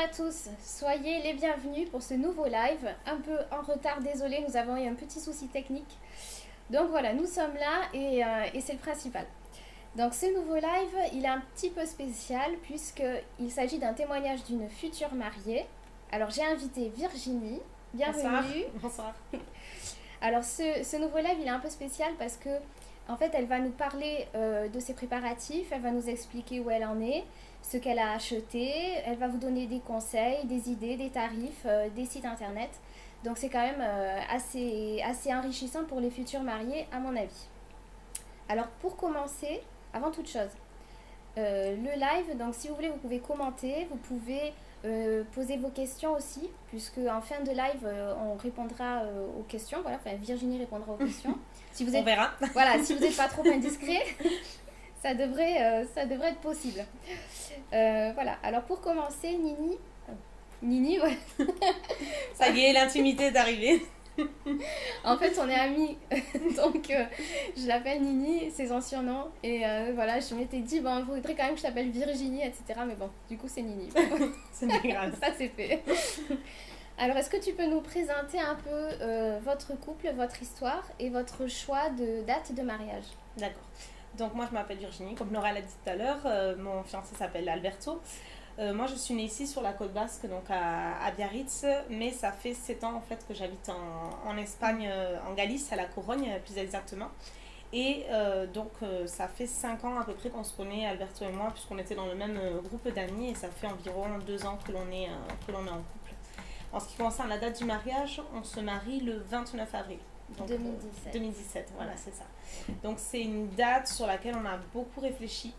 à tous, soyez les bienvenus pour ce nouveau live, un peu en retard, désolé, nous avons eu un petit souci technique. Donc voilà, nous sommes là et c'est le principal. Donc ce nouveau live, il est un petit peu spécial puisqu'il s'agit d'un témoignage d'une future mariée. Alors j'ai invité Virginie, bienvenue. Bonsoir. Alors ce nouveau live, il est un peu spécial parce que en fait, elle va nous parler de ses préparatifs, elle va nous expliquer où elle en est, ce qu'elle a acheté, elle va vous donner des conseils, des idées, des tarifs, des sites internet. Donc c'est quand même assez enrichissant pour les futurs mariés à mon avis. Alors pour commencer, avant toute chose, le live, donc si vous voulez vous pouvez commenter, vous pouvez poser vos questions aussi, puisque en fin de live on répondra aux questions, voilà, enfin Virginie répondra aux questions. Si vous êtes, on verra. Voilà, si vous n'êtes pas trop indiscret, ça devrait être possible. Voilà, alors pour commencer, Nini, ouais. Ça y est, l'intimité est arrivée. En fait, on est amis, donc je l'appelle Nini, c'est son surnom. Et voilà, je m'étais dit, bon, il faudrait quand même que je t'appelle Virginie, etc. Mais bon, du coup, c'est Nini. C'est pas grave. Ça, c'est fait. Alors, est-ce que tu peux nous présenter un peu votre couple, votre histoire et votre choix de date de mariage? D'accord. Donc, moi, je m'appelle Virginie, comme Laura l'a dit tout à l'heure. Mon fiancé s'appelle Alberto. Moi, je suis née ici sur la côte basque, donc à Biarritz, mais ça fait 7 ans en fait que j'habite en Espagne, en Galice, à La Corogne plus exactement. Et donc, ça fait 5 ans à peu près qu'on se connaît, Alberto et moi, puisqu'on était dans le même groupe d'amis, et ça fait environ 2 ans que l'on est en couple. En ce qui concerne la date du mariage, on se marie le 29 avril. Donc, 2017, voilà, c'est ça. Donc, c'est une date sur laquelle on a beaucoup réfléchi.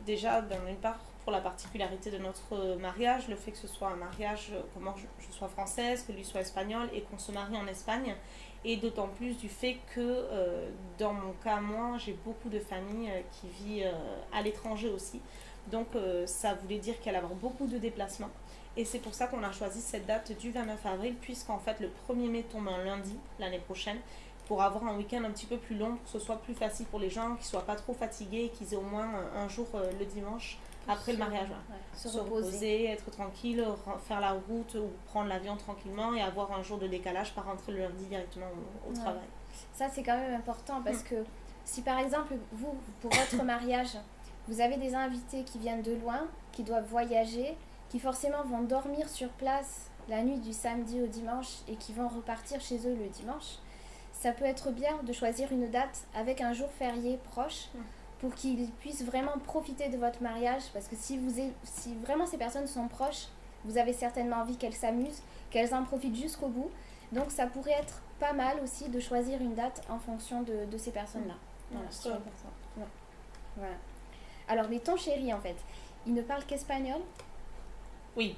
Déjà, d'une part, pour la particularité de notre mariage, le fait que ce soit un mariage, comment je sois française, que lui soit espagnol et qu'on se marie en Espagne, et d'autant plus du fait que dans mon cas, moi, j'ai beaucoup de familles qui vivent à l'étranger aussi. Donc ça voulait dire qu'il allait y avoir beaucoup de déplacements. Et c'est pour ça qu'on a choisi cette date du 29 avril, puisqu'en fait le 1er mai tombe un lundi l'année prochaine, pour avoir un week-end un petit peu plus long, pour que ce soit plus facile pour les gens, qu'ils ne soient pas trop fatigués, qu'ils aient au moins un jour le dimanche après le mariage. Ouais, se reposer, être tranquille, faire la route ou prendre l'avion tranquillement et avoir un jour de décalage, pas rentrer le lundi directement au travail. Ça, c'est quand même important parce que si par exemple, vous, pour votre mariage, vous avez des invités qui viennent de loin, qui doivent voyager, qui forcément vont dormir sur place la nuit du samedi au dimanche et qui vont repartir chez eux le dimanche, ça peut être bien de choisir une date avec un jour férié proche pour qu'ils puissent vraiment profiter de votre mariage, parce que si vraiment ces personnes sont proches, vous avez certainement envie qu'elles s'amusent, qu'elles en profitent jusqu'au bout. Donc ça pourrait être pas mal aussi de choisir une date en fonction de ces personnes-là. Voilà, c'est important. Ouais. Voilà. Alors les tons chéris, en fait, ils ne parlent qu'espagnol? Oui.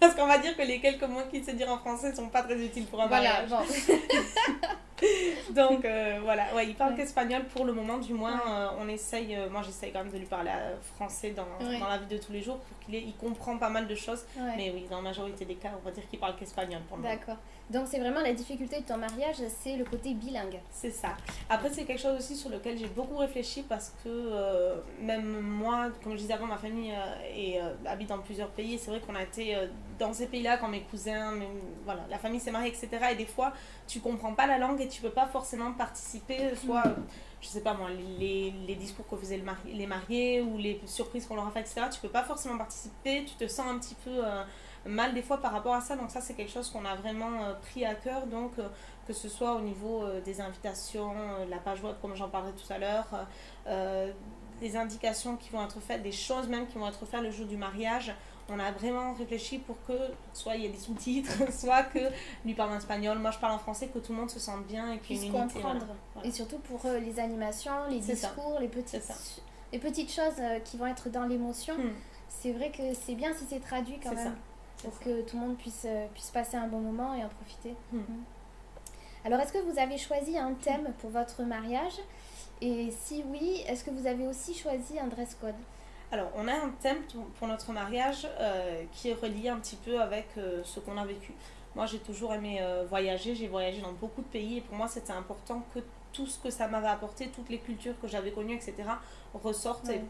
Parce qu'on va dire que les quelques mots qu'il sait dire en français ne sont pas très utiles pour un mariage. Voilà, bon. Donc voilà, ouais, il parle qu'espagnol pour le moment, du moins. On essaye, moi j'essaye quand même de lui parler français dans la vie de tous les jours pour il comprend pas mal de choses. Ouais. Mais oui, dans la majorité des cas, on va dire qu'il parle qu'espagnol pour le moment. D'accord. Donc c'est vraiment la difficulté de ton mariage, c'est le côté bilingue. C'est ça. Après, c'est quelque chose aussi sur lequel j'ai beaucoup réfléchi parce que même moi, comme je disais avant, ma famille habite dans plusieurs pays. C'est vrai qu'on a été dans ces pays-là quand mes cousins, voilà, la famille s'est mariée, etc. Et des fois, tu comprends pas la langue et tu peux pas forcément participer, soit, je sais pas moi, les discours que faisaient les mariés ou les surprises qu'on leur a fait, etc. Tu peux pas forcément participer, tu te sens un petit peu mal des fois par rapport à ça. Donc ça, c'est quelque chose qu'on a vraiment pris à cœur. Donc que ce soit au niveau des invitations, la page web comme j'en parlais tout à l'heure, des indications qui vont être faites, des choses même qui vont être faites le jour du mariage. On a vraiment réfléchi pour que soit il y ait des sous-titres, soit que lui parle en espagnol, moi je parle en français, que tout le monde se sente bien et qu'il y ait une unité. Comprendre. Voilà. Et surtout pour les animations, les discours, les petites choses qui vont être dans l'émotion. C'est vrai que c'est bien si c'est traduit quand même, pour que tout le monde puisse passer un bon moment et en profiter. Alors, est-ce que vous avez choisi un thème pour votre mariage? Et si oui, est-ce que vous avez aussi choisi un dress code? Alors, on a un thème pour notre mariage qui est relié un petit peu avec ce qu'on a vécu. Moi, j'ai toujours aimé voyager. J'ai voyagé dans beaucoup de pays et pour moi, c'était important que tout ce que ça m'avait apporté, toutes les cultures que j'avais connues, etc., ressortent. Ouais.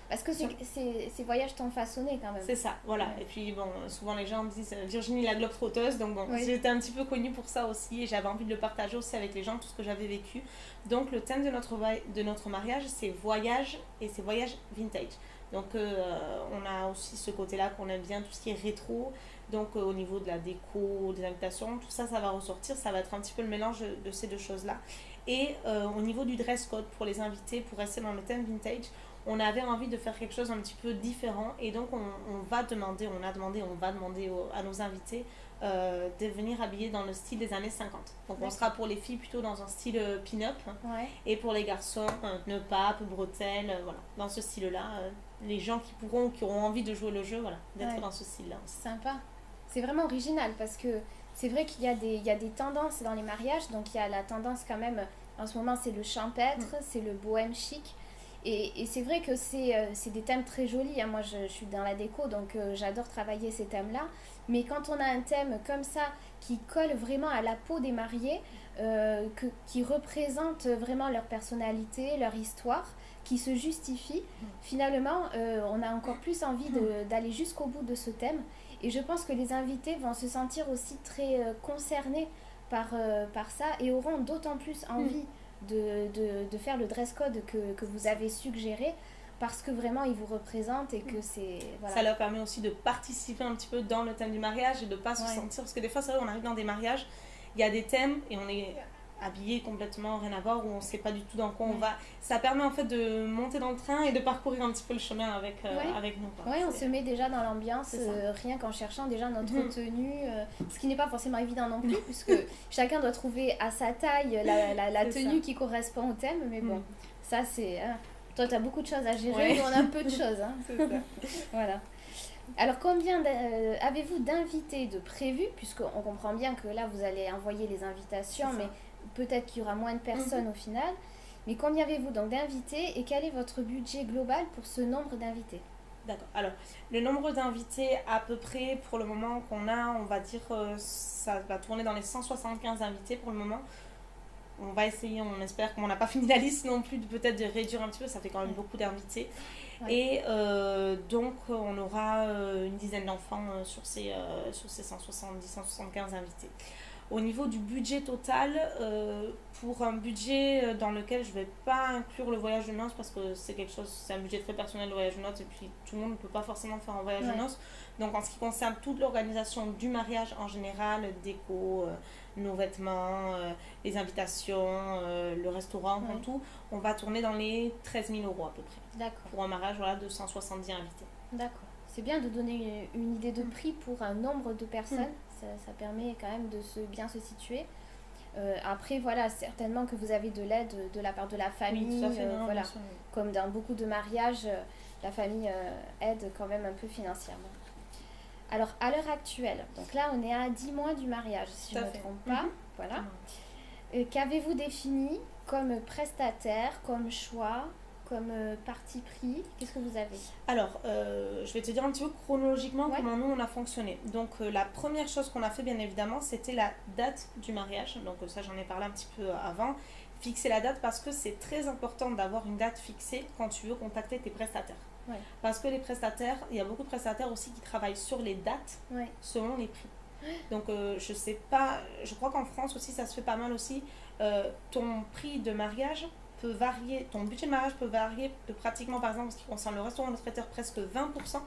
Parce que ces voyages t'ont façonné quand même. C'est ça, voilà. Et puis bon, souvent les gens me disent Virginie la globe-trotteuse, donc bon, j'étais un petit peu connue pour ça aussi et j'avais envie de le partager aussi avec les gens, tout ce que j'avais vécu. Donc le thème de notre mariage, c'est voyage et c'est voyage vintage. Donc on a aussi ce côté-là qu'on aime bien, tout ce qui est rétro. Donc au niveau de la déco, des invitations, tout ça, ça va ressortir, ça va être un petit peu le mélange de ces deux choses-là. Et au niveau du dress code pour les invités, pour rester dans le thème vintage, on avait envie de faire quelque chose un petit peu différent et donc on va demander à nos invités de venir habiller dans le style des années 50. Donc on sera pour les filles plutôt dans un style pin-up et pour les garçons nœud pape, bretelles, voilà, dans ce style-là. Les gens qui auront envie de jouer le jeu, voilà, d'être dans ce style-là. Sympa. C'est vraiment original parce que c'est vrai qu'il y a des tendances dans les mariages. Donc il y a la tendance quand même, en ce moment c'est le champêtre, c'est le bohème chic. Et c'est vrai que c'est des thèmes très jolis. Hein. Moi, je suis dans la déco, donc j'adore travailler ces thèmes-là. Mais quand on a un thème comme ça, qui colle vraiment à la peau des mariés, qui représente vraiment leur personnalité, leur histoire, qui se justifie, finalement, on a encore plus envie d'aller jusqu'au bout de ce thème. Et je pense que les invités vont se sentir aussi très concernés par ça et auront d'autant plus envie de faire le dress code que vous avez suggéré parce que vraiment ils vous représentent et que c'est... Voilà. Ça leur permet aussi de participer un petit peu dans le thème du mariage et de ne pas se sentir... Parce que des fois, c'est vrai, on arrive dans des mariages, il y a des thèmes et on est habillé complètement rien à voir, où on ne sait pas du tout dans quoi on va. Ça permet en fait de monter dans le train et de parcourir un petit peu le chemin avec nous. Oui, on se met déjà dans l'ambiance, rien qu'en cherchant déjà notre tenue, ce qui n'est pas forcément évident non plus, puisque chacun doit trouver à sa taille la tenue qui correspond au thème, mais bon, ça c'est... Toi, tu as beaucoup de choses à gérer, nous on a peu de choses. Hein. C'est ça. Voilà. Alors, combien avez-vous d'invités de prévus, puisqu'on comprend bien que là, vous allez envoyer les invitations, mais peut-être qu'il y aura moins de personnes au final. Mais combien avez-vous donc d'invités et quel est votre budget global pour ce nombre d'invités? D'accord. Alors, le nombre d'invités à peu près pour le moment qu'on a, on va dire, ça va tourner dans les 175 invités pour le moment. On va essayer, on espère qu'on n'a pas fini la liste non plus, peut-être de réduire un petit peu, ça fait quand même beaucoup d'invités. Et donc, on aura une dizaine d'enfants sur ces 170-175 invités. Au niveau du budget total, pour un budget dans lequel je ne vais pas inclure le voyage de noces parce que c'est un budget très personnel, le voyage de noces, et puis tout le monde ne peut pas forcément faire un voyage de noces. Donc en ce qui concerne toute l'organisation du mariage en général, déco, nos vêtements, les invitations, le restaurant, tout, on va tourner dans les 13 000 € à peu près. D'accord. Pour un mariage de 170 invités. D'accord. C'est bien de donner une idée de prix pour un nombre de personnes. Ça permet quand même de bien se situer. Après, voilà, certainement que vous avez de l'aide de la part de la famille. Tout à fait, voilà. Comme dans beaucoup de mariages, la famille aide quand même un peu financièrement. Alors, à l'heure actuelle, donc là, on est à 10 mois du mariage, si je ne me trompe pas. Voilà. Qu'avez-vous défini comme prestataire, comme choix, comme parti pris? Qu'est-ce que vous avez? Alors, je vais te dire un petit peu chronologiquement comment nous on a fonctionné. Donc, la première chose qu'on a fait, bien évidemment, c'était la date du mariage. Donc, ça, j'en ai parlé un petit peu avant. Fixer la date parce que c'est très important d'avoir une date fixée quand tu veux contacter tes prestataires. Parce que les prestataires, il y a beaucoup de prestataires aussi qui travaillent sur les dates selon les prix. Donc, je sais pas, je crois qu'en France aussi, ça se fait pas mal aussi. Ton prix de mariage peut varier, ton budget de mariage peut varier de pratiquement, par exemple, en ce qui concerne le restaurant, le traiteur, presque 20%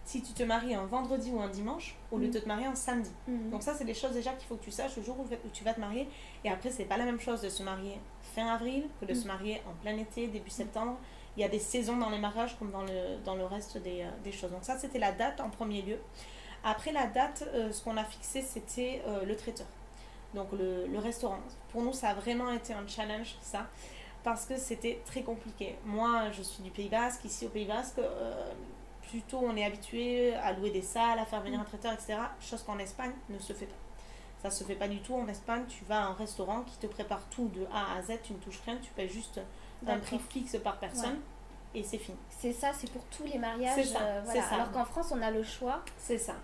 si tu te maries un vendredi ou un dimanche au lieu de te marier un samedi. Donc ça, c'est des choses déjà qu'il faut que tu saches le jour où tu vas te marier. Et après, c'est pas la même chose de se marier fin avril que de se marier en plein été, début septembre. Il y a des saisons dans les mariages comme dans le reste des choses. Donc ça, c'était la date en premier lieu. Après la date, ce qu'on a fixé, c'était le traiteur. Donc le restaurant. Pour nous, ça a vraiment été un challenge, ça. Parce que c'était très compliqué. Moi, je suis du Pays Basque. Ici, au Pays Basque, plutôt on est habitué à louer des salles, à faire venir un traiteur, etc. Chose qu'en Espagne ne se fait pas. Ça se fait pas du tout. En Espagne, tu vas à un restaurant qui te prépare tout de A à Z. Tu ne touches rien. Tu payes juste un prix fixe par personne. Et c'est fini. C'est ça, c'est pour tous les mariages. C'est ça, voilà. c'est ça. Alors qu'en France, on a le choix. C'est ça.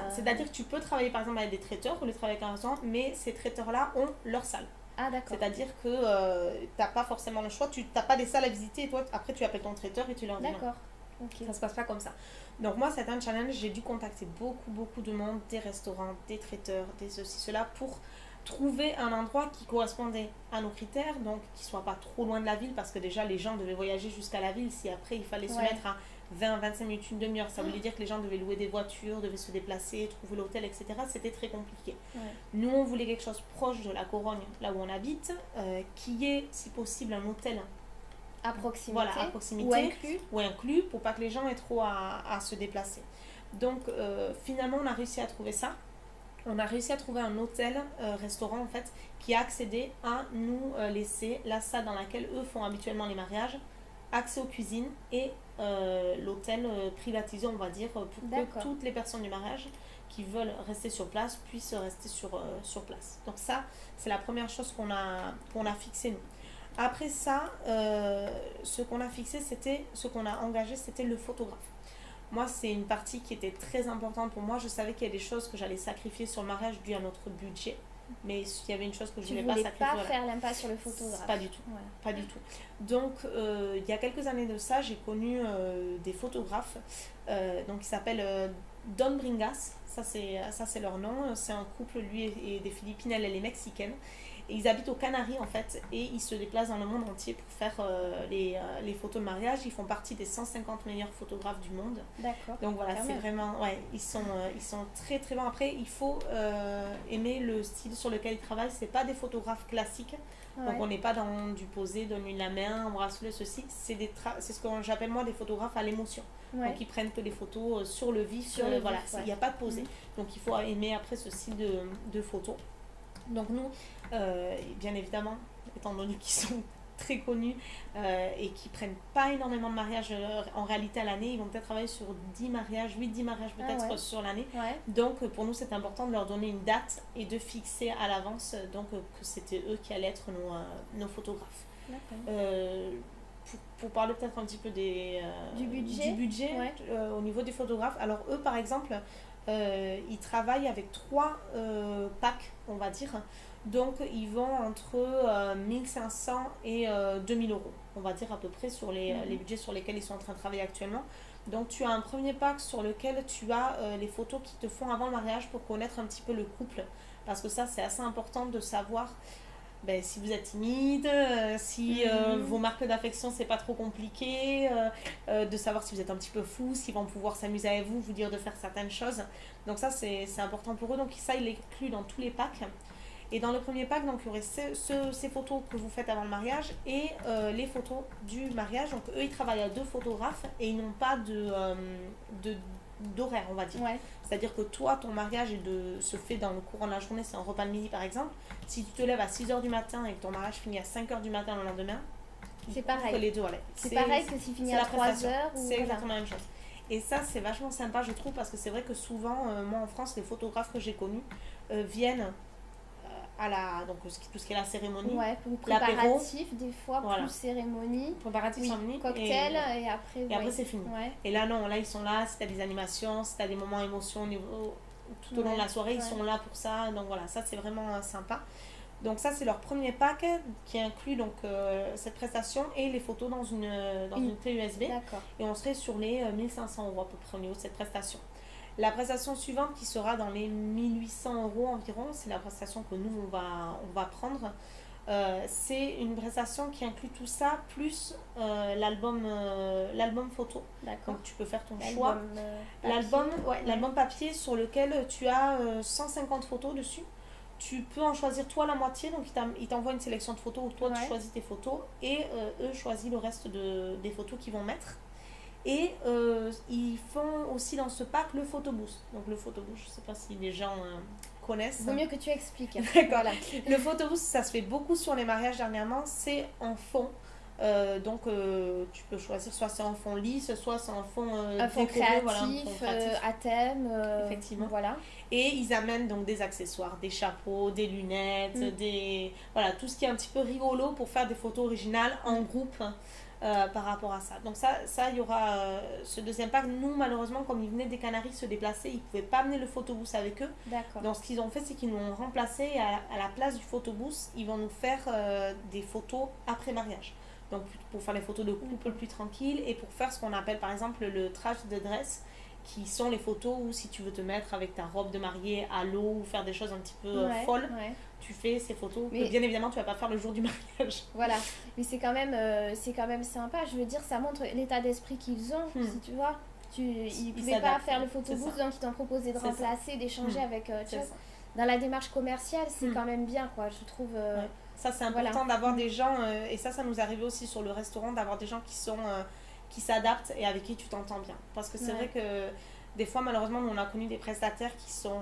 C'est-à-dire que tu peux travailler par exemple avec des traiteurs ou les travailler avec un restaurant, mais ces traiteurs-là ont leur salle. Ah, d'accord. C'est-à-dire que tu n'as pas forcément le choix, tu n'as pas des salles à visiter et toi, après, tu appelles ton traiteur et tu leur dis d'accord. Ok. Ça se passe pas comme ça. Donc moi, c'est un challenge, j'ai dû contacter beaucoup de monde, des restaurants, des traiteurs, des ceci, cela, pour trouver un endroit qui correspondait à nos critères, donc qui soit pas trop loin de la ville, parce que déjà les gens devaient voyager jusqu'à la ville, si après il fallait se mettre à 20-25 minutes, une demi-heure, ça voulait dire que les gens devaient louer des voitures, devaient se déplacer, trouver l'hôtel, etc. C'était très compliqué. Nous, on voulait quelque chose proche de la Corogne, là où on habite, qui est, si possible, un hôtel à proximité, voilà, à proximité ou inclus pour pas que les gens aient trop à se déplacer. Donc finalement on a réussi à trouver ça. On a réussi à trouver un hôtel, restaurant en fait, qui a accédé à nous laisser la salle dans laquelle eux font habituellement les mariages, accès aux cuisines et l'hôtel privatisé, on va dire, pour que toutes les personnes du mariage qui veulent rester sur place puissent rester sur place. Donc ça, c'est la première chose qu'on a fixé nous. Après ça, ce qu'on a fixé, ce qu'on a engagé, c'était le photographe. Moi, c'est une partie qui était très importante pour moi. Je savais qu'il y a des choses que j'allais sacrifier sur le mariage dû à notre budget. Mais il y avait une chose que je ne voulais pas sacrifier. Tu ne voulais pas faire l'impasse sur le photographe. Pas du tout. Ouais. Pas du tout. Donc, il y a quelques années de ça, j'ai connu des photographes. Donc, ils s'appellent Don Bringas. Ça, c'est leur nom. C'est un couple, lui et des Philippines, elle est mexicaine. Et ils habitent aux Canaries en fait, et ils se déplacent dans le monde entier pour faire les photos de mariage. Ils font partie des 150 meilleurs photographes du monde. D'accord. Donc voilà, c'est vraiment, ouais, ils sont très très bons. Après, il faut aimer le style sur lequel ils travaillent. C'est pas des photographes classiques. Donc on n'est pas dans du posé, donne-lui la main, embrasse-le, ceci. C'est ce que j'appelle moi des photographes à l'émotion. Donc ils prennent que les photos sur le vif, voilà, il n'y a pas de posé. Donc il faut aimer après ce style de photos. Donc nous, bien évidemment, étant donné qu'ils sont très connus et qui prennent pas énormément de mariages en réalité à l'année, ils vont peut-être travailler sur 10 mariages, 8-10 mariages peut-être sur l'année. Donc pour nous c'est important de leur donner une date et de fixer à l'avance donc que c'était eux qui allaient être nos photographes. Pour parler peut-être un petit peu du budget au niveau des photographes. Alors eux par exemple, ils travaillent avec 3 packs on va dire. Donc ils vont entre 1500 et 2000 euros, on va dire à peu près sur les budgets sur lesquels ils sont en train de travailler actuellement. Donc tu as un premier pack sur lequel tu as les photos qui te font avant le mariage pour connaître un petit peu le couple. Parce que ça c'est assez important de savoir si vous êtes timide, si vos marques d'affection c'est pas trop compliqué, de savoir si vous êtes un petit peu fou, s'ils vont pouvoir s'amuser avec vous dire de faire certaines choses. Donc ça c'est important pour eux, donc ça il l'inclut dans tous les packs. Et dans le premier pack, donc, il y aurait ces photos que vous faites avant le mariage et les photos du mariage. Donc eux, ils travaillent à 2 photographes et ils n'ont pas d'horaire, on va dire. C'est-à-dire que toi, ton mariage se fait dans le courant de la journée, c'est un repas de midi par exemple. Si tu te lèves à 6h du matin et que ton mariage finit à 5h du matin le lendemain, c'est pareil. Les deux, c'est pareil que s'il finit à 3h. C'est exactement la même chose. Et ça, c'est vachement sympa, je trouve, parce que c'est vrai que souvent, moi en France, les photographes que j'ai connus viennent donc tout ce qui est la cérémonie, préparatif des fois, plus cérémonie, cocktail et après c'est fini. Et là non, là ils sont là, si tu as des animations, si tu as des moments émotion tout au long de la soirée, ils sont là pour ça. Donc voilà, ça c'est vraiment sympa. Donc ça c'est leur premier pack qui inclut donc cette prestation et les photos dans une clé USB. Et on serait sur les 1500 euros à peu près au niveau de cette prestation. La prestation suivante qui sera dans les 1800 euros environ, c'est la prestation que nous on va prendre. C'est une prestation qui inclut tout ça plus l'album photo. Donc tu peux faire ton choix. L'album papier sur lequel tu as 150 photos dessus. Tu peux en choisir toi la moitié, donc ils t'envoient une sélection de photos où toi tu choisis tes photos et eux choisissent le reste des photos qu'ils vont mettre. Et ils font aussi dans ce pack le photobooth. Donc le photobooth, je ne sais pas si les gens connaissent. Vaut mieux que tu expliques. D'accord. Le photobooth, ça se fait beaucoup sur les mariages dernièrement. C'est en fond. Donc tu peux choisir soit c'est en fond lisse, soit c'est en fond créatif, à thème. Effectivement. Voilà. Et ils amènent donc des accessoires, des chapeaux, des lunettes, tout ce qui est un petit peu rigolo pour faire des photos originales en groupe. Par rapport à ça. Donc ça il y aura ce deuxième pack. Nous malheureusement comme ils venaient des Canaries se déplacer, ils ne pouvaient pas amener le photobooth avec eux. Donc ce qu'ils ont fait c'est qu'ils nous ont remplacé et à la place du photobooth ils vont nous faire des photos après mariage. donc pour faire les photos de couple plus tranquilles, et pour faire ce qu'on appelle par exemple le trash de dress, qui sont les photos où si tu veux te mettre avec ta robe de mariée à l'eau ou faire des choses un petit peu folles, tu fais ces photos. Mais bien évidemment, tu vas pas faire le jour du mariage. Voilà, mais c'est quand même sympa. Je veux dire, ça montre l'état d'esprit qu'ils ont, si tu vois. Ils pouvaient pas faire le photobooth, donc ils t'ont proposé de remplacer, d'échanger avec dans la démarche commerciale, c'est quand même bien, quoi, je trouve. Ça, c'est important d'avoir des gens, et ça nous arrivait aussi sur le restaurant, d'avoir des gens qui s'adaptent et avec qui tu t'entends bien. Parce que c'est vrai que des fois, malheureusement, on a connu des prestataires qui sont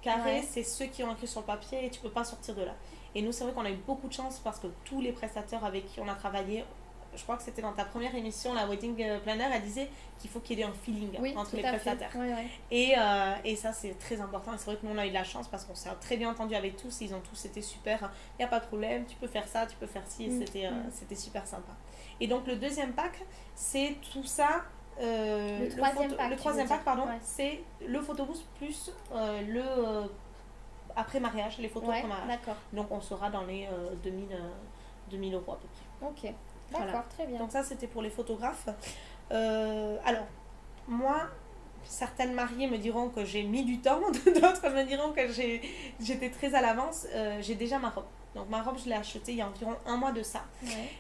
carrés, c'est ceux qui ont écrit sur le papier et tu peux pas sortir de là. Et nous, c'est vrai qu'on a eu beaucoup de chance parce que tous les prestataires avec qui on a travaillé, je crois que c'était dans ta première émission, la Wedding Planner, elle disait qu'il faut qu'il y ait un feeling entre les prestataires. Et ça, c'est très important. Et c'est vrai que nous, on a eu de la chance parce qu'on s'est très bien entendu avec tous. Ils ont tous été super. Il n'y a pas de problème, tu peux faire ça, tu peux faire ci. Et c'était super sympa. Et donc, le deuxième pack, c'est tout ça. Le troisième pack, c'est le photobooth plus le après-mariage, les photos après-mariage. D'accord. Donc, on sera dans les 2000 € à peu près. Ok. D'accord, très bien. Donc ça, c'était pour les photographes. Alors, moi, certaines mariées me diront que j'ai mis du temps, d'autres me diront que j'étais très à l'avance. J'ai déjà ma robe. Donc ma robe, je l'ai achetée il y a environ 1 mois de ça.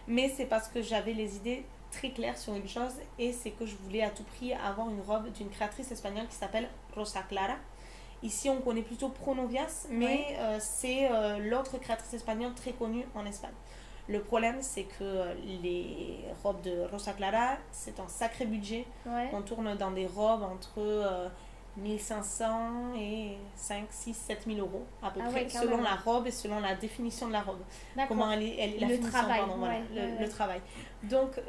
Mais c'est parce que j'avais les idées très claires sur une chose, et c'est que je voulais à tout prix avoir une robe d'une créatrice espagnole qui s'appelle Rosa Clara. Ici, on connaît plutôt Pronovias, mais c'est l'autre créatrice espagnole très connue en Espagne. Le problème, c'est que les robes de Rosa Clara, c'est un sacré budget. On tourne dans des robes entre 1500 et 5, 6, 7 000 € à peu près, selon la robe et selon la définition de la robe. Comment elle est la finition, le travail. Donc,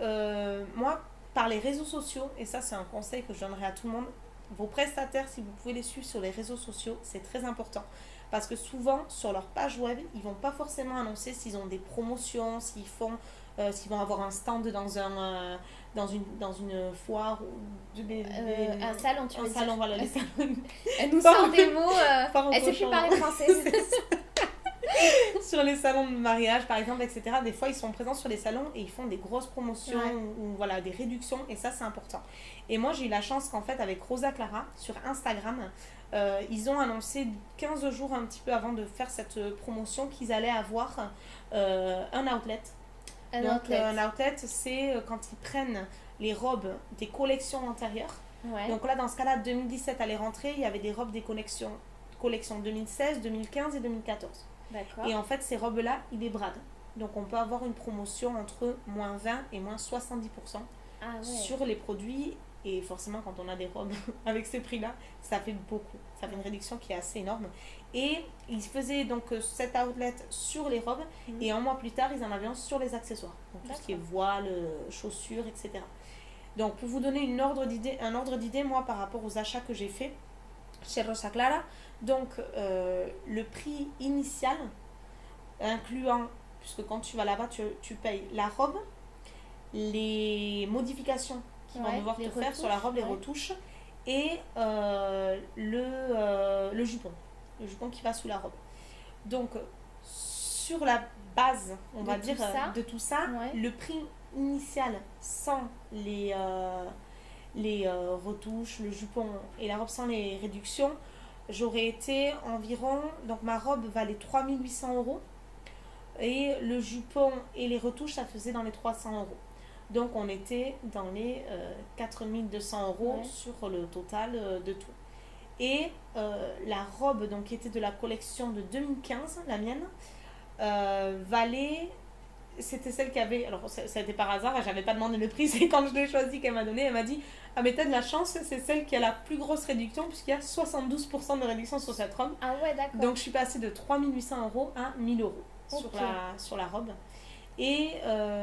moi, par les réseaux sociaux, et ça, c'est un conseil que je donnerai à tout le monde, vos prestataires, si vous pouvez les suivre sur les réseaux sociaux, c'est très important. Parce que souvent, sur leur page web, ils vont pas forcément annoncer s'ils ont des promotions, s'ils vont avoir un stand dans une foire ou un salon, tu veux dire. Voilà, les salons. Elle nous sort des mots, elle sait plus parler français. Sur les salons de mariage, par exemple, etc. Des fois, ils sont présents sur les salons et ils font des grosses promotions ou voilà, des réductions, et ça, c'est important. Et moi, j'ai eu la chance qu'en fait, avec Rosa Clara, sur Instagram, ils ont annoncé 15 jours un petit peu avant de faire cette promotion qu'ils allaient avoir un outlet. Un outlet, c'est quand ils prennent les robes des collections antérieures. Donc là, dans ce cas-là, 2017 allait rentrer, il y avait des robes des collections 2016, 2015 et 2014. D'accord. Et en fait, ces robes-là, ils les bradent. Donc on peut avoir une promotion entre moins 20 et moins 70% sur les produits. Et forcément, quand on a des robes avec ces prix-là, ça fait beaucoup. Ça fait une réduction qui est assez énorme. Et ils faisaient donc cet outlet sur les robes. Et 1 mois plus tard, ils en avaient un sur les accessoires. Donc tout ce qui est voile, chaussures, etc. Donc pour vous donner un ordre d'idée, moi, par rapport aux achats que j'ai faits chez Rosa Clara, donc le prix initial, incluant, puisque quand tu vas là-bas, tu payes la robe, les modifications qu'ils vont devoir te faire sur la robe, les retouches, et le jupon qui va sous la robe. Donc sur la base, on va dire, de tout ça, le prix initial sans les retouches, le jupon et la robe sans les réductions, j'aurais été environ, donc ma robe valait 3 800 € et le jupon et les retouches, ça faisait dans les 300 €. Donc on était dans les 4 200 € sur le total de tout. Et la robe donc, qui était de la collection de 2015, la mienne, valait... C'était celle qui avait... Alors ça a été par hasard, j'avais pas demandé le prix, c'est quand je l'ai choisi qu'elle m'a donné, elle m'a dit « Ah mais t'as de la chance, c'est celle qui a la plus grosse réduction puisqu'il y a 72% de réduction sur cette robe. » Ah ouais, d'accord. Donc je suis passée de 3 800 € à 1 000 € sur la robe. Et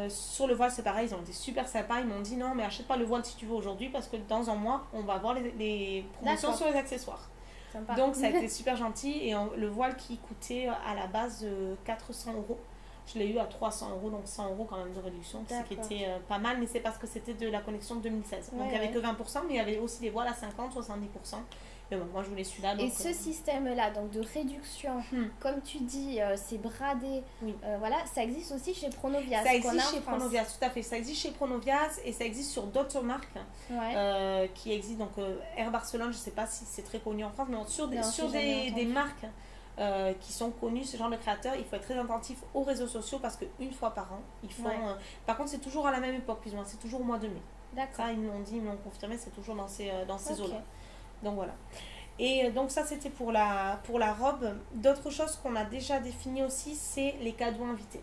sur le voile, c'est pareil, ils ont été super sympas. Ils m'ont dit non, mais achète pas le voile si tu veux aujourd'hui parce que dans 1 mois, on va avoir les promotions sur les accessoires. Sympa. Donc ça a été super gentil. Et le voile qui coûtait à la base 400 €, Je l'ai eu à 300 euros, donc 100 euros quand même de réduction, ce qui était pas mal, mais c'est parce que c'était de la collection de 2016. Donc il n'y avait que 20%, mais il y avait aussi des voiles à 50, 70%. Mais bon, moi je voulais celui-là. Et ce système-là, donc de réduction, comme tu dis, c'est bradé, voilà, ça existe aussi chez Pronovias. Ça existe chez Pronovias, tout à fait. Ça existe chez Pronovias et ça existe sur d'autres marques qui existent. Donc Air Barcelone, je ne sais pas si c'est très connu en France, mais sur des marques qui sont connues, ce genre de créateurs, il faut être très attentif aux réseaux sociaux parce qu'une fois par an, ils font... par contre, c'est toujours à la même époque, plus ou moins, c'est toujours au mois de mai. Ça, ils me l'ont dit, ils me l'ont confirmé, c'est toujours dans ces eaux-là. Donc voilà. Et donc ça c'était pour la robe. D'autres choses qu'on a déjà définies aussi, c'est les cadeaux invités.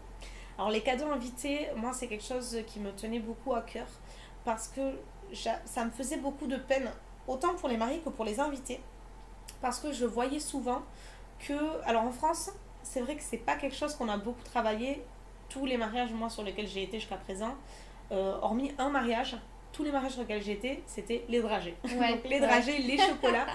Alors les cadeaux invités, moi c'est quelque chose qui me tenait beaucoup à cœur parce que ça me faisait beaucoup de peine, autant pour les mariés que pour les invités, parce que je voyais souvent que, alors en France, c'est vrai que c'est pas quelque chose qu'on a beaucoup travaillé. Tous les mariages moi sur lesquels j'ai été jusqu'à présent, hormis un mariage, tous les mariages sur lesquels j'étais, c'était les dragées. Donc les dragées, les chocolats.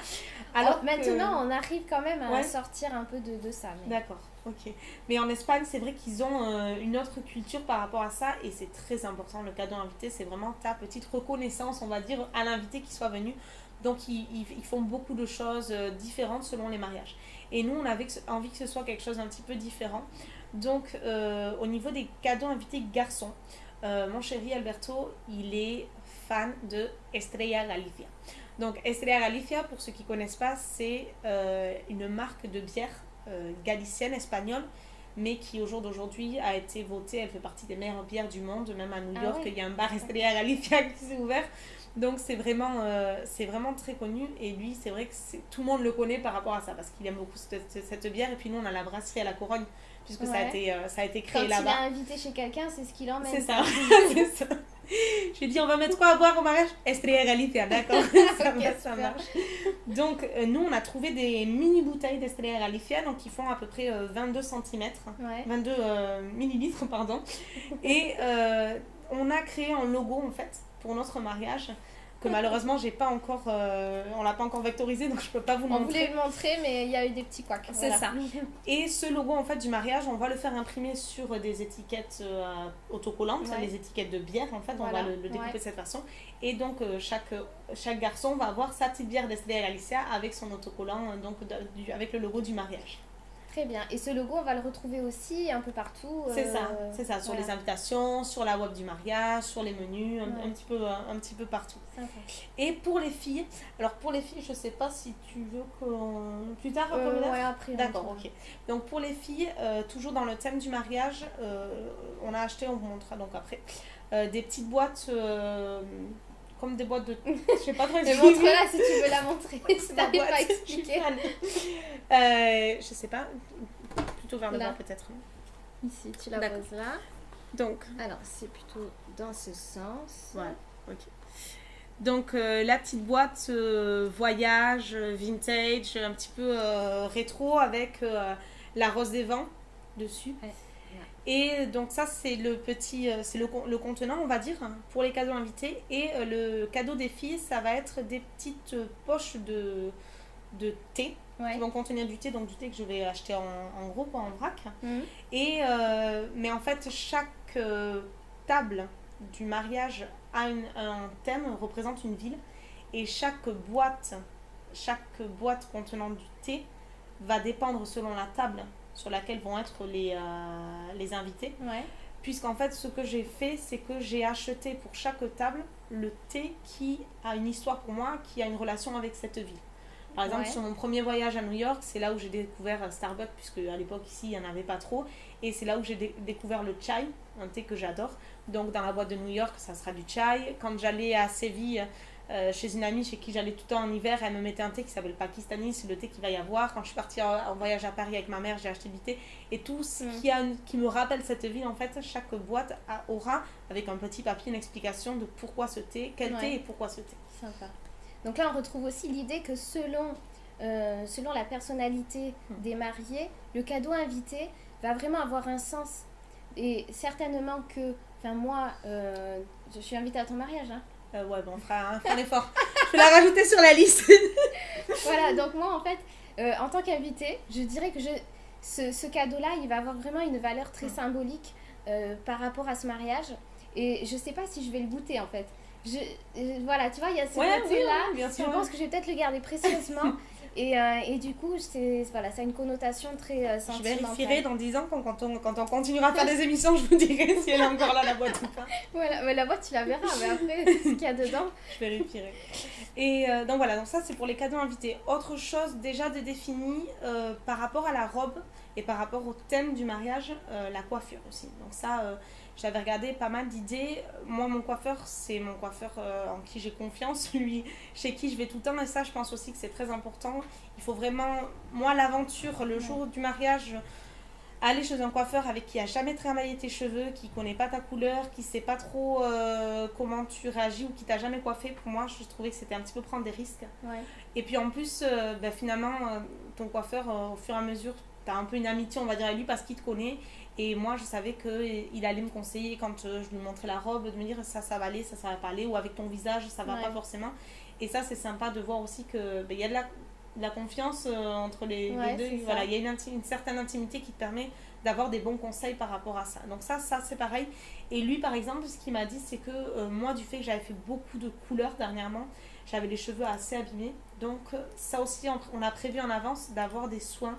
Alors maintenant, on arrive quand même à sortir un peu de ça. Mais... D'accord, ok. Mais en Espagne, c'est vrai qu'ils ont une autre culture par rapport à ça et c'est très important. Le cadeau invité, c'est vraiment ta petite reconnaissance, on va dire, à l'invité qui soit venu. Donc ils font beaucoup de choses différentes selon les mariages. Et nous, on avait envie que ce soit quelque chose d'un petit peu différent. Donc au niveau des cadeaux invités garçons, mon chéri Alberto, il est fan de Estrella Galicia. Donc Estrella Galicia, pour ceux qui ne connaissent pas, c'est une marque de bière galicienne, espagnole, mais qui au jour d'aujourd'hui a été votée, elle fait partie des meilleures bières du monde, même à New York, il y a un bar Estrella Galicia qui s'est ouvert. Donc c'est vraiment très connu et lui c'est vrai que tout le monde le connaît par rapport à ça parce qu'il aime beaucoup cette bière et puis nous on a la brasserie à la Corogne puisque ça a été créé là-bas. Quand il est invité chez quelqu'un, c'est ce qu'il emmène. C'est ça, c'est ça. Je lui ai dit, on va mettre quoi à boire au mariage? Estrella Galicia, d'accord. Ça marche. Donc, nous, on a trouvé des mini bouteilles d'Estrella Galicia, donc qui font à peu près 22 cm, 22 millilitres, pardon. Et on a créé un logo, en fait, pour notre mariage, que malheureusement, on l'a pas encore vectorisé, donc je peux pas vous le montrer. On voulait le montrer, mais il y a eu des petits couacs. C'est ça. Et ce logo, en fait, du mariage, on va le faire imprimer sur des étiquettes autocollantes, les étiquettes de bière, en fait, on va le découper de cette façon. Et donc, chaque garçon va avoir sa petite bière d'Estrella Galicia avec son autocollant, donc avec le logo du mariage. Très bien. Et ce logo, on va le retrouver aussi un peu partout. C'est ça, sur les invitations, sur la web du mariage, sur les menus, un petit peu partout. Sympa. Et pour les filles, je sais pas si tu veux qu'on... Plus tard, après. D'accord, ok. Donc pour les filles, toujours dans le thème du mariage, on a acheté, on vous montrera donc après, des petites boîtes... comme des boîtes de... Je sais pas trop expliquer. Mais montre-la si tu veux la montrer. Si t'arrives pas à expliquer. Je sais pas. Plutôt vers le bas peut-être. Ici, tu la poses là. Donc. Alors, c'est plutôt dans ce sens. Ouais, ok. Donc, la petite boîte voyage, vintage, un petit peu rétro avec la rose des vents dessus. Ouais. Et donc ça c'est le petit, c'est le contenant on va dire pour les cadeaux invités et le cadeau des filles ça va être des petites poches de thé qui vont contenir du thé, donc du thé que je vais acheter en gros pas en vrac. Et mais en fait chaque table du mariage a un thème, représente une ville et chaque boîte contenant du thé va dépendre selon la table sur laquelle vont être les invités. Puisqu'en fait, ce que j'ai fait, c'est que j'ai acheté pour chaque table le thé qui a une histoire pour moi, qui a une relation avec cette ville. Par exemple, sur mon premier voyage à New York, c'est là où j'ai découvert Starbucks, puisque à l'époque ici, il n'y en avait pas trop. Et c'est là où j'ai découvert le chai, un thé que j'adore. Donc dans la boîte de New York, ça sera du chai. Quand j'allais à Séville... chez une amie chez qui j'allais tout le temps en hiver, elle me mettait un thé qui s'appelle Pakistani, c'est le thé qu'il va y avoir. Quand je suis partie en voyage à Paris avec ma mère, j'ai acheté du thé et tout ce qui me rappelle cette ville, en fait chaque boîte aura avec un petit papier une explication de pourquoi ce thé, quel thé et pourquoi ce thé. Sympa. Donc là on retrouve aussi l'idée que selon la personnalité des mariés, le cadeau invité va vraiment avoir un sens et certainement que, enfin moi je suis invitée à ton mariage ouais, bon, on fera un effort. Je vais la rajouter sur la liste. Voilà, donc moi, en fait, en tant qu'invitée, je dirais que ce cadeau-là, il va avoir vraiment une valeur très symbolique par rapport à ce mariage. Et je sais pas si je vais le goûter en fait. Voilà, tu vois, il y a ce côté-là. Je pense que je vais peut-être le garder précieusement. Et du coup, voilà, ça a une connotation très sentimentale. Je vérifierai dans 10 ans, quand on continuera à faire des émissions, je vous dirai si elle est encore là, la boîte ou pas. Voilà, mais la boîte, tu la verras, mais après, ce qu'il y a dedans. Je vérifierai. Et donc voilà, donc ça c'est pour les cadeaux invités. Autre chose déjà de défini par rapport à la robe et par rapport au thème du mariage, la coiffure aussi. Donc ça, j'avais regardé pas mal d'idées. Moi, mon coiffeur, c'est mon coiffeur en qui j'ai confiance, lui chez qui je vais tout le temps. Et ça, je pense aussi que c'est très important. Il faut vraiment, moi, l'aventure, le jour du mariage, aller chez un coiffeur avec qui a jamais travaillé tes cheveux, qui connaît pas ta couleur, qui sait pas trop comment tu réagis ou qui t'a jamais coiffé. Pour moi, je trouvais que c'était un petit peu prendre des risques. Ouais. Et puis en plus, finalement, ton coiffeur, au fur et à mesure, tu as un peu une amitié, on va dire, avec lui parce qu'il te connaît. Et moi, je savais qu'il allait me conseiller quand je lui montrais la robe, de me dire ça va aller, ça va pas aller, ou avec ton visage, ça va pas forcément. Et ça, c'est sympa de voir aussi qu'il y a de la confiance entre les deux. Voilà, il y a une certaine intimité qui te permet d'avoir des bons conseils par rapport à ça. Donc ça c'est pareil. Et lui, par exemple, ce qu'il m'a dit, c'est que moi, du fait que j'avais fait beaucoup de couleurs dernièrement, j'avais les cheveux assez abîmés. Donc ça aussi, on a prévu en avance d'avoir des soins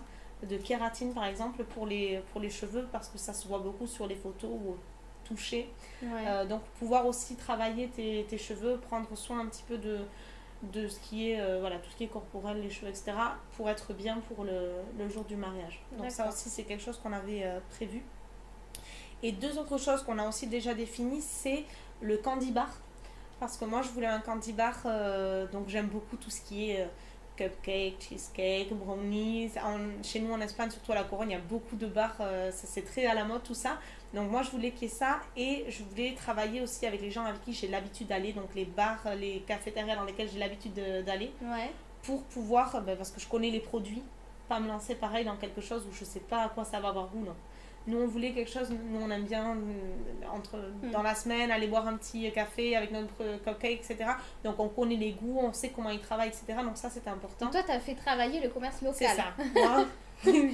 de kératine par exemple pour les cheveux parce que ça se voit beaucoup sur les photos ou toucher. Donc pouvoir aussi travailler tes cheveux, prendre soin un petit peu de ce qui est tout ce qui est corporel, les cheveux, etc. pour être bien pour le jour du mariage. Donc ça aussi c'est quelque chose qu'on avait prévu. Et deux autres choses qu'on a aussi déjà définies, c'est le candy bar, parce que moi je voulais un candy bar, donc j'aime beaucoup tout ce qui est cupcake, cheesecake, brownies. Chez nous en Espagne, surtout à la Corogne, il y a beaucoup de bars, c'est très à la mode tout ça. Donc moi je voulais qu'il y ait ça et je voulais travailler aussi avec les gens avec qui j'ai l'habitude d'aller, donc les bars, les cafétérias dans lesquelles j'ai l'habitude d'aller, pour pouvoir, parce que je connais les produits, pas me lancer pareil dans quelque chose où je sais pas à quoi ça va avoir goût. Non. Nous on voulait quelque chose, nous on aime bien dans la semaine aller boire un petit café avec notre cupcake, etc. Donc on connaît les goûts, on sait comment ils travaillent, etc. Donc ça c'était important. Donc toi tu as fait travailler le commerce local. C'est ça. Moi,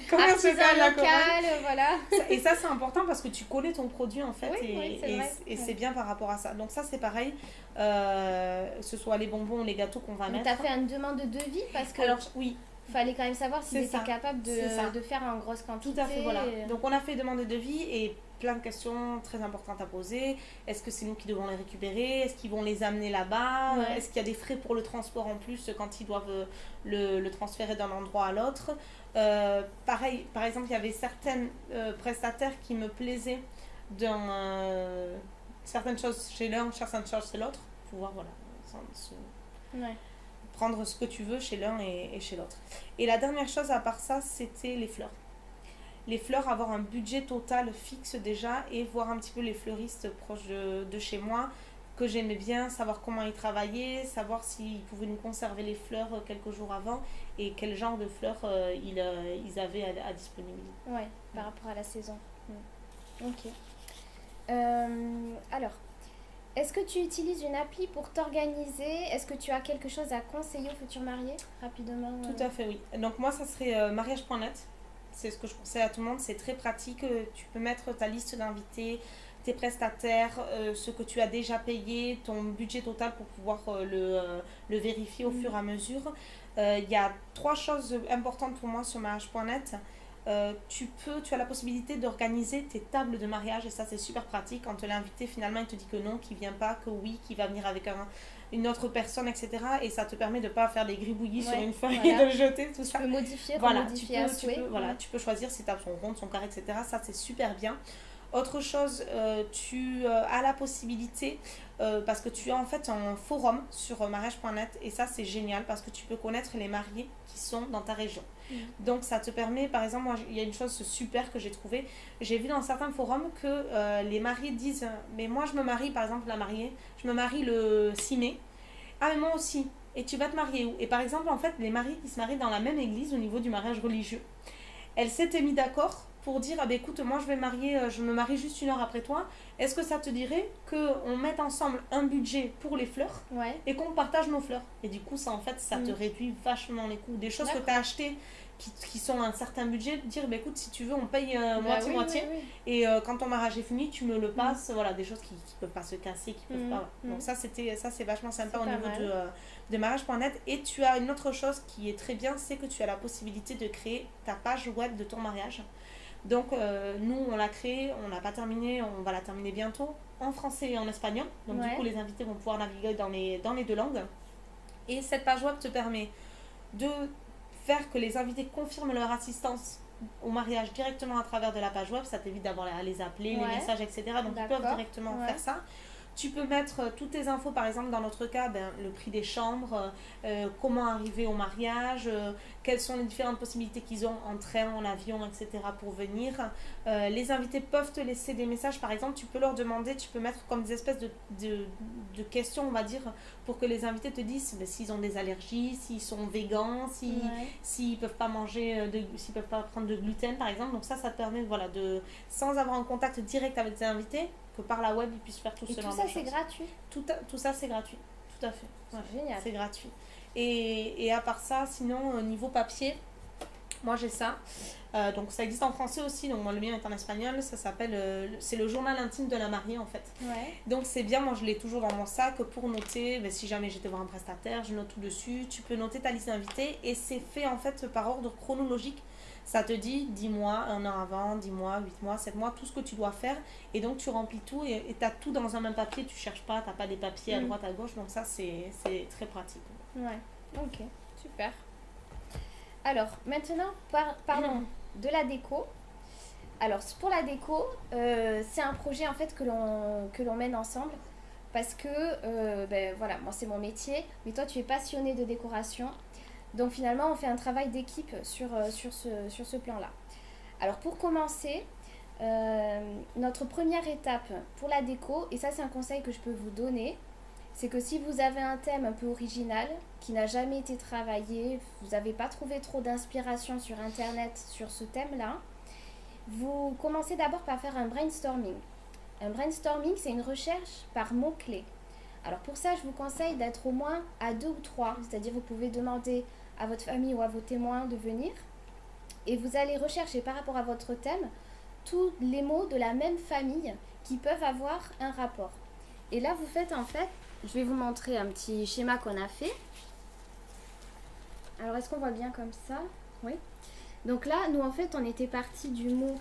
commerce local, voilà. Et ça c'est important parce que tu connais ton produit en fait, et c'est bien par rapport à ça. Donc ça c'est pareil, ce soit les bonbons ou les gâteaux qu'on va mettre. Tu as fait une demande de devis parce que... Alors oui. Il fallait quand même savoir s'ils étaient capables de faire en grosse quantité. Tout à fait, voilà. Donc on a fait demande de devis et plein de questions très importantes à poser. Est-ce que c'est nous qui devons les récupérer? Est-ce qu'ils vont les amener là-bas? Est-ce qu'il y a des frais pour le transport en plus quand ils doivent le transférer d'un endroit à l'autre? Pareil, par exemple, il y avait certaines prestataires qui me plaisaient dans certaines choses chez l'un, certaines choses chez l'autre. Pouvoir, voilà, prendre ce que tu veux chez l'un et chez l'autre. Et la dernière chose à part ça, c'était les fleurs. Les fleurs, avoir un budget total fixe déjà et voir un petit peu les fleuristes proches de chez moi que j'aimais bien, savoir comment ils travaillaient, savoir s'ils pouvaient nous conserver les fleurs quelques jours avant et quel genre de fleurs ils avaient à disponibilité. Ouais, par rapport à la saison. Ok. Alors, est-ce que tu utilises une appli pour t'organiser? Est-ce que tu as quelque chose à conseiller aux futurs mariés rapidement? Tout à fait, oui. Donc moi, ça serait mariage.net. C'est ce que je conseille à tout le monde. C'est très pratique. Tu peux mettre ta liste d'invités, tes prestataires, ce que tu as déjà payé, ton budget total pour pouvoir le vérifier au fur et à mesure. Il y a 3 choses importantes pour moi sur mariage.net. Tu as la possibilité d'organiser tes tables de mariage et ça c'est super pratique. Quand l'invité finalement il te dit que non, qu'il vient pas, que oui, qu'il va venir avec une autre personne, etc. Et ça te permet de pas faire des gribouillis sur une feuille et de jeter tout ça. Tu peux modifier, tu peux choisir si tu as son rond, son carré, etc. Ça c'est super bien. Autre chose, tu as la possibilité, parce que tu as en fait un forum sur mariage.net et ça c'est génial parce que tu peux connaître les mariés qui sont dans ta région. Donc ça te permet, par exemple, moi il y a une chose super que j'ai trouvée, j'ai vu dans certains forums que les mariés disent, mais moi je me marie, par exemple la mariée, je me marie le 6 mai, ah mais moi aussi, et tu vas te marier où? Et par exemple en fait les mariés qui se marient dans la même église au niveau du mariage religieux, elles s'étaient mis d'accord pour dire ah ben écoute, moi je me marie juste 1 heure après toi. Est-ce que ça te dirait qu'on mette ensemble un budget pour les fleurs et qu'on partage nos fleurs? Et du coup, ça en fait, ça te réduit vachement les coûts. Des choses que tu as achetées qui sont à un certain budget, dire bah écoute, si tu veux, on paye moitié-moitié. Et quand ton mariage est fini, tu me le passes. Voilà, des choses qui peuvent pas se casser, qui peuvent pas. Donc ça, c'est vachement sympa au niveau de mariage.net. Et tu as une autre chose qui est très bien, c'est que tu as la possibilité de créer ta page web de ton mariage. Donc nous on l'a créée, on l'a pas terminée, on va la terminer bientôt en français et en espagnol. Donc du coup les invités vont pouvoir naviguer dans les 2 langues. Et cette page web te permet de faire que les invités confirment leur assistance au mariage directement à travers de la page web. Ça t'évite d'avoir à les appeler, les messages, etc. Donc ils peuvent directement faire ça. Tu peux mettre toutes tes infos, par exemple dans notre cas, le prix des chambres, comment arriver au mariage, quelles sont les différentes possibilités qu'ils ont en train, en avion, etc. pour venir. Les invités peuvent te laisser des messages, par exemple, tu peux leur demander, tu peux mettre comme des espèces de questions, on va dire, pour que les invités te disent s'ils ont des allergies, s'ils sont végans, s'ils peuvent pas manger, s'ils peuvent pas prendre de gluten, par exemple. Donc ça te permet, voilà, sans avoir un contact direct avec tes invités, que par la web, ils puissent faire tout ce genre de choses. Tout ça, c'est gratuit. Tout ça, c'est gratuit. Tout à fait. C'est génial. C'est gratuit. Et à part ça, sinon, niveau papier, moi, j'ai ça. Donc, ça existe en français aussi. Donc, moi, le mien est en espagnol. Ça s'appelle... c'est le journal intime de la mariée, en fait. Donc, c'est bien. Moi, je l'ai toujours dans mon sac pour noter. Si jamais j'étais voir un prestataire, je note tout dessus. Tu peux noter ta liste d'invités. Et c'est fait, en fait, par ordre chronologique. Ça te dit 10 mois, 1 an avant, 10 mois, 8 mois, 7 mois, tout ce que tu dois faire. Et donc, tu remplis tout et tu as tout dans un même papier. Tu cherches pas, tu n'as pas des papiers à droite, à gauche. Donc, ça, c'est très pratique. Ouais, ok, super. Alors, maintenant, parlons de la déco. Alors, pour la déco, c'est un projet, en fait, que l'on mène ensemble. Parce que, voilà, moi, c'est mon métier. Mais toi, tu es passionné de décoration. Donc finalement, on fait un travail d'équipe sur ce plan-là. Alors pour commencer, notre première étape pour la déco, et ça c'est un conseil que je peux vous donner, c'est que si vous avez un thème un peu original, qui n'a jamais été travaillé, vous n'avez pas trouvé trop d'inspiration sur Internet sur ce thème-là, vous commencez d'abord par faire un brainstorming. Un brainstorming, c'est une recherche par mots-clés. Alors pour ça, je vous conseille d'être au moins à 2 ou 3, c'est-à-dire vous pouvez demander à votre famille ou à vos témoins de venir et vous allez rechercher par rapport à votre thème tous les mots de la même famille qui peuvent avoir un rapport. Et là, vous faites en fait, je vais vous montrer un petit schéma qu'on a fait. Alors, est-ce qu'on voit bien comme ça? Oui. Donc là, nous en fait, on était parti du mot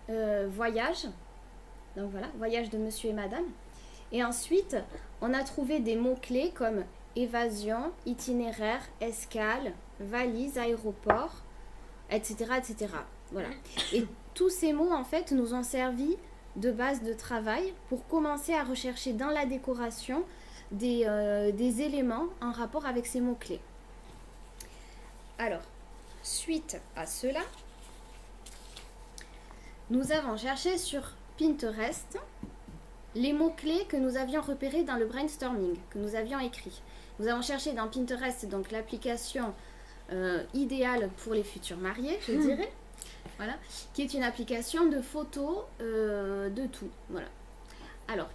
voyage. Donc voilà, voyage de monsieur et madame. Et ensuite, on a trouvé des mots-clés comme évasion, itinéraire, escale, valise, aéroport, etc., etc. Voilà. Et tous ces mots, en fait, nous ont servi de base de travail pour commencer à rechercher dans la décoration des éléments en rapport avec ces mots-clés. Alors, suite à cela, nous avons cherché sur Pinterest les mots-clés que nous avions repérés dans le brainstorming, que nous avions écrit. Nous avons cherché dans Pinterest, donc l'application idéale pour les futurs mariés, je dirais, voilà, qui est une application de photos de tout. Voilà. Alors,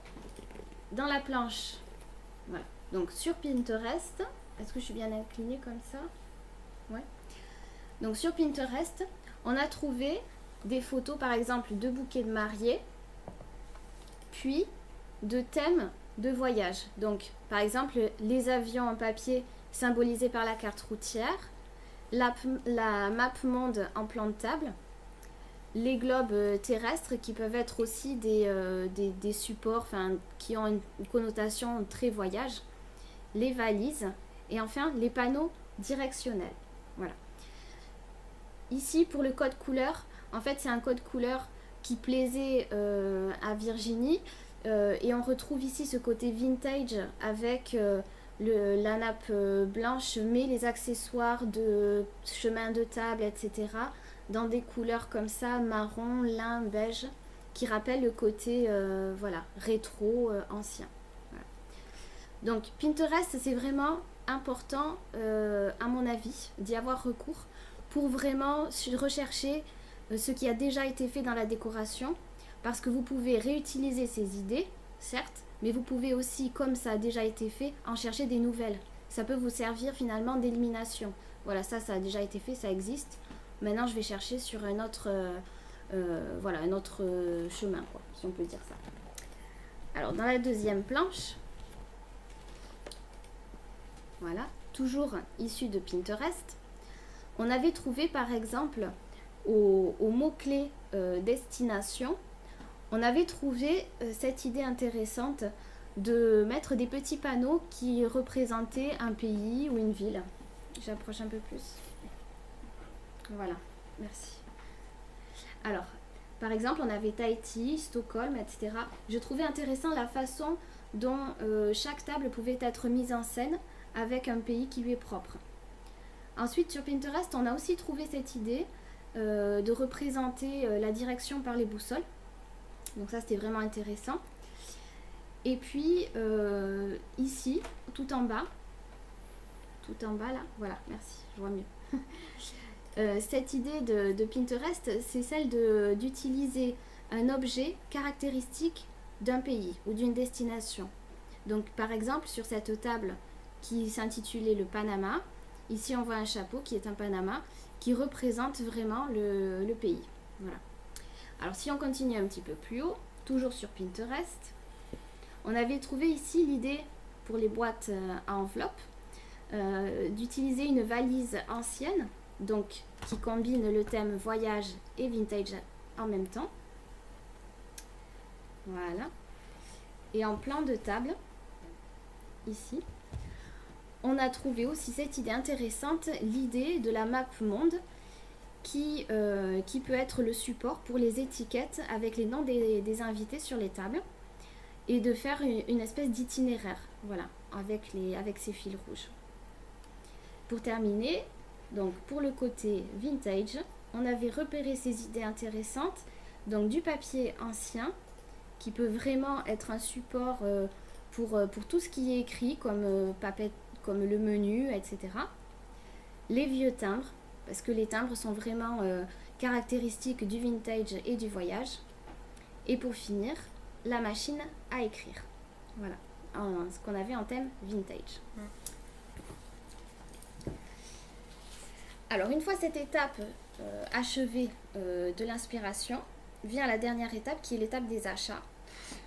dans la planche, voilà. Donc sur Pinterest, est-ce que je suis bien inclinée comme ça? Ouais. Donc sur Pinterest, on a trouvé des photos, par exemple, de bouquets de mariés, puis de thèmes de voyage. Donc, par exemple, les avions en papier symbolisés par la carte routière, la map monde en plan de table, les globes terrestres qui peuvent être aussi des supports qui ont une connotation très voyage, les valises et enfin les panneaux directionnels. Voilà. Ici, pour le code couleur, en fait, c'est un code couleur qui plaisait à Virginie. Et on retrouve ici ce côté vintage avec la nappe blanche, mais les accessoires de chemin de table, etc. dans des couleurs comme ça, marron, lin, beige, qui rappellent le côté voilà, rétro, ancien. Voilà. Donc Pinterest, c'est vraiment important, à mon avis, d'y avoir recours pour vraiment rechercher ce qui a déjà été fait dans la décoration, parce que vous pouvez réutiliser ces idées, certes, mais vous pouvez aussi, comme ça a déjà été fait, en chercher des nouvelles. Ça peut vous servir finalement d'élimination. Voilà, ça a déjà été fait, ça existe. Maintenant, je vais chercher sur un autre, un autre chemin, quoi, si on peut dire ça. Alors, dans la deuxième planche, voilà, toujours issu de Pinterest, on avait trouvé par exemple au mot-clé destination, on avait trouvé cette idée intéressante de mettre des petits panneaux qui représentaient un pays ou une ville. J'approche un peu plus. Voilà, merci. Alors, par exemple, on avait Tahiti, Stockholm, etc. Je trouvais intéressant la façon dont chaque table pouvait être mise en scène avec un pays qui lui est propre. Ensuite, sur Pinterest, on a aussi trouvé cette idée de représenter la direction par les boussoles. Donc ça, c'était vraiment intéressant. Et puis, ici, tout en bas là, voilà, merci, je vois mieux. Cette idée de Pinterest, c'est celle d'utiliser un objet caractéristique d'un pays ou d'une destination. Donc, par exemple, sur cette table qui s'intitulait le Panama, ici on voit un chapeau qui est un Panama, qui représente vraiment le pays. Voilà. Alors, si on continue un petit peu plus haut, toujours sur Pinterest, on avait trouvé ici l'idée pour les boîtes à enveloppe d'utiliser une valise ancienne, donc qui combine le thème voyage et vintage en même temps. Voilà. Et en plan de table, ici, on a trouvé aussi cette idée intéressante, l'idée de la map monde qui peut être le support pour les étiquettes avec les noms des invités sur les tables et de faire une espèce d'itinéraire, voilà, avec ces fils rouges. Pour terminer, donc pour le côté vintage, on avait repéré ces idées intéressantes, donc du papier ancien qui peut vraiment être un support pour tout ce qui est écrit comme le menu, etc. Les vieux timbres, parce que les timbres sont vraiment caractéristiques du vintage et du voyage. Et pour finir, la machine à écrire. Voilà, ce qu'on avait en thème vintage. Alors, une fois cette étape achevée de l'inspiration, vient la dernière étape qui est l'étape des achats.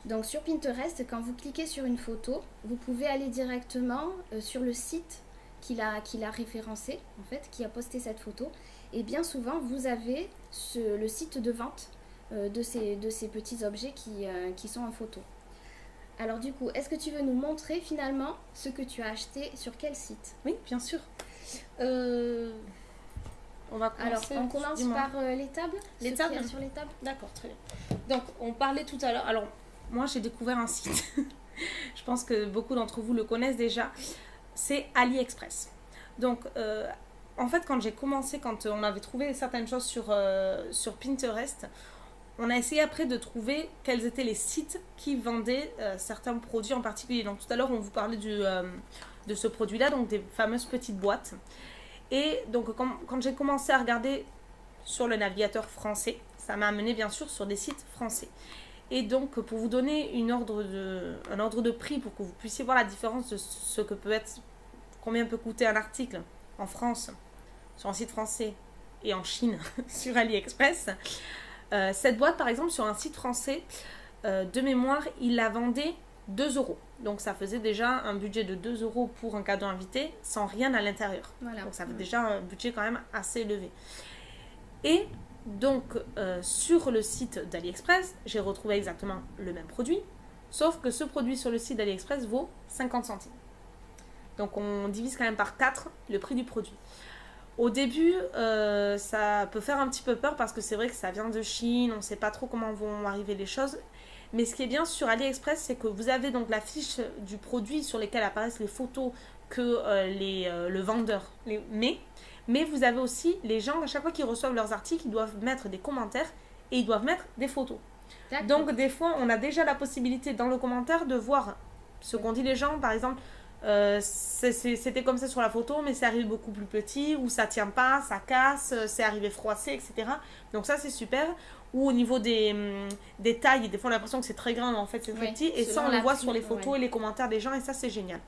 Donc sur Pinterest, quand vous cliquez sur une photo, vous pouvez aller directement sur le site qu'il a référencé, en fait, qui a posté cette photo. Et bien souvent, vous avez le site de vente de ces petits objets qui sont en photo. Alors du coup, est-ce que tu veux nous montrer finalement ce que tu as acheté sur quel site? Oui, bien sûr. On va commencer. Alors, on commence par les tables. Les tables sur les tables. D'accord, très bien. Donc, on parlait tout à l'heure. Alors, moi, j'ai découvert un site. Je pense que beaucoup d'entre vous le connaissent déjà. C'est AliExpress. Donc, en fait, quand on avait trouvé certaines choses sur Pinterest, on a essayé après de trouver quels étaient les sites qui vendaient certains produits en particulier. Donc, tout à l'heure, on vous parlait de ce produit-là, donc des fameuses petites boîtes. Et donc, quand j'ai commencé à regarder sur le navigateur français, ça m'a amené bien sûr sur des sites français. Et donc, pour vous donner un ordre de prix, pour que vous puissiez voir la différence de ce que peut être, combien peut coûter un article en France, sur un site français, et en Chine, sur AliExpress, cette boîte, par exemple, sur un site français, de mémoire, il la vendait 2 €. Donc ça faisait déjà un budget de 2 € pour un cadeau invité sans rien à l'intérieur. Voilà. Donc ça fait déjà un budget quand même assez élevé. Et donc sur le site d'AliExpress, j'ai retrouvé exactement le même produit, sauf que ce produit sur le site d'AliExpress vaut 50 centimes. Donc on divise quand même par 4 le prix du produit. Au début, ça peut faire un petit peu peur parce que c'est vrai que ça vient de Chine, on ne sait pas trop comment vont arriver les choses. Mais ce qui est bien sur AliExpress, c'est que vous avez donc la fiche du produit sur lesquelles apparaissent les photos que le vendeur met. Mais vous avez aussi les gens, à chaque fois qu'ils reçoivent leurs articles, ils doivent mettre des commentaires et ils doivent mettre des photos. D'accord. Donc des fois, on a déjà la possibilité dans le commentaire de voir ce qu'ont dit les gens. Par exemple, C'était comme ça sur la photo, mais c'est arrivé beaucoup plus petit, ou ça tient pas, ça casse, c'est arrivé froissé, etc. Donc ça c'est super. Ou au niveau des tailles, des fois on a l'impression que c'est très grand, mais en fait c'est très petit. Et ça on le voit sur les photos et les commentaires des gens, et ça c'est génial.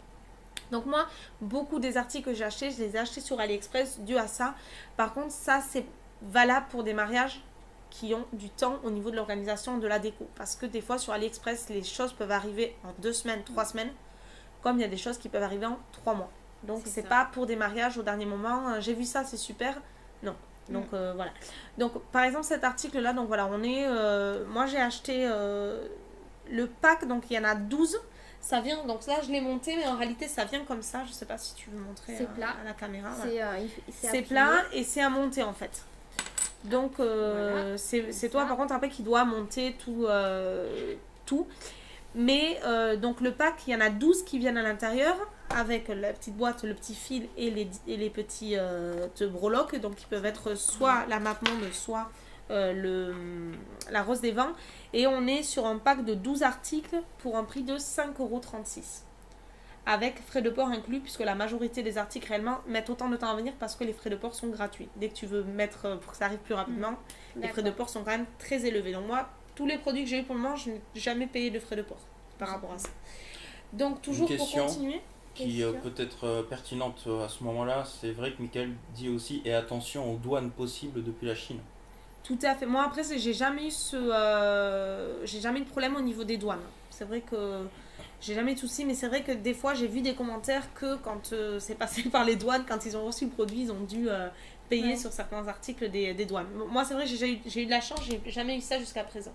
Donc moi, beaucoup des articles que j'ai achetés, je les ai achetés sur AliExpress dû à ça. Par contre, ça c'est valable pour des mariages qui ont du temps au niveau de l'organisation de la déco. Parce que des fois sur AliExpress, les choses peuvent arriver en 2 semaines, 3 semaines, comme il y a des choses qui peuvent arriver en 3 mois. Donc c'est pas pour des mariages au dernier moment, j'ai vu ça, c'est super. Non. Donc voilà. Donc par exemple cet article là, donc voilà, moi j'ai acheté le pack, donc il y en a 12. Ça vient, donc là je l'ai monté, mais en réalité ça vient comme ça. Je sais pas si tu veux montrer à la caméra. Voilà. C'est plat et c'est à monter en fait. Donc voilà, c'est toi par contre après qui dois monter tout. Mais donc le pack, il y en a 12 qui viennent à l'intérieur avec la petite boîte, le petit fil et les petits breloques. Donc qui peuvent être soit la Map Monde, soit la Rose des Vents. Et on est sur un pack de 12 articles pour un prix de 5,36 €. Avec frais de port inclus, puisque la majorité des articles réellement mettent autant de temps à venir parce que les frais de port sont gratuits. Dès que tu veux mettre pour que ça arrive plus rapidement, les frais de port sont quand même très élevés. Donc moi, tous les produits que j'ai eu pour le moment, je n'ai jamais payé de frais de port par rapport à ça. Donc toujours pour continuer. Qui peut être pertinente à ce moment-là, c'est vrai que Michael dit aussi, et attention aux douanes possibles depuis la Chine. Tout à fait. Moi après, j'ai jamais eu j'ai jamais eu de problème au niveau des douanes. C'est vrai que j'ai jamais eu de soucis, mais c'est vrai que des fois j'ai vu des commentaires que quand c'est passé par les douanes, quand ils ont reçu le produit, ils ont dû payer sur certains articles des douanes. Moi c'est vrai que j'ai eu de la chance, j'ai jamais eu ça jusqu'à présent.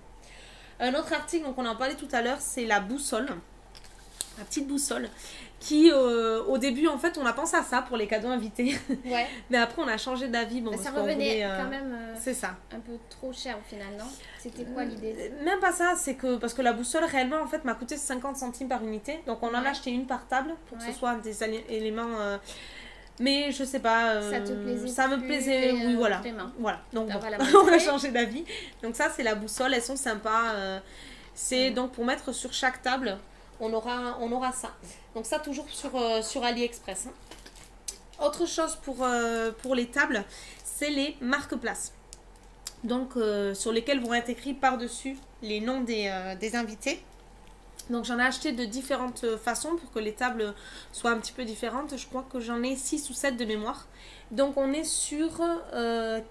Un autre article, donc on en parlait tout à l'heure, c'est la boussole. La petite boussole qui au début en fait on a pensé à ça pour les cadeaux invités, mais après on a changé d'avis. Bon, ça revenait quand même c'est ça, un peu trop cher au final, non? C'était quoi l'idée? Même pas ça, c'est que parce que la boussole réellement en fait m'a coûté 50 centimes par unité, donc on en a acheté une par table pour que ce soit des éléments mais je sais pas, ça te plaisait, ça me plaisait, oui voilà, donc bon, on a changé d'avis. Donc ça c'est la boussole, elles sont sympas, c'est donc pour mettre sur chaque table. On aura ça. Donc ça toujours sur AliExpress. Autre chose pour les tables, c'est les marque-places. Donc sur lesquelles vont être écrits par-dessus les noms des invités. Donc j'en ai acheté de différentes façons pour que les tables soient un petit peu différentes. Je crois que j'en ai 6 ou 7 de mémoire. Donc on est sur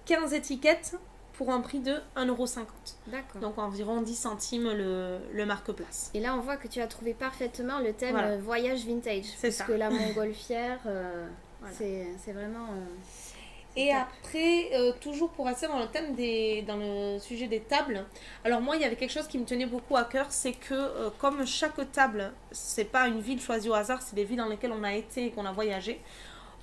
15 étiquettes pour un prix de 1,50 €. D'accord. Donc environ 10 centimes le marque-place. Et là on voit que tu as trouvé parfaitement le thème voyage vintage. C'est ça. Parce que la montgolfière, c'est vraiment... Et après, toujours pour rester dans le thème dans le sujet des tables, alors moi il y avait quelque chose qui me tenait beaucoup à cœur, c'est que comme chaque table, c'est pas une ville choisie au hasard, c'est des villes dans lesquelles on a été et qu'on a voyagé,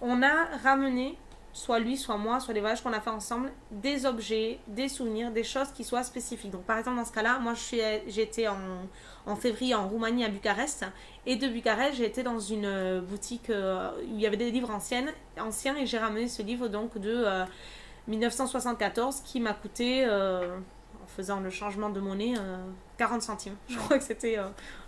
on a ramené, soit lui, soit moi, soit les voyages qu'on a fait ensemble, des objets, des souvenirs, des choses qui soient spécifiques. Donc par exemple dans ce cas-là, moi j'ai été en février en Roumanie à Bucarest, et de Bucarest j'ai été dans une boutique où il y avait des livres anciens, et j'ai ramené ce livre donc de 1974 qui m'a coûté, en faisant le changement de monnaie, 40 centimes. Je crois que c'était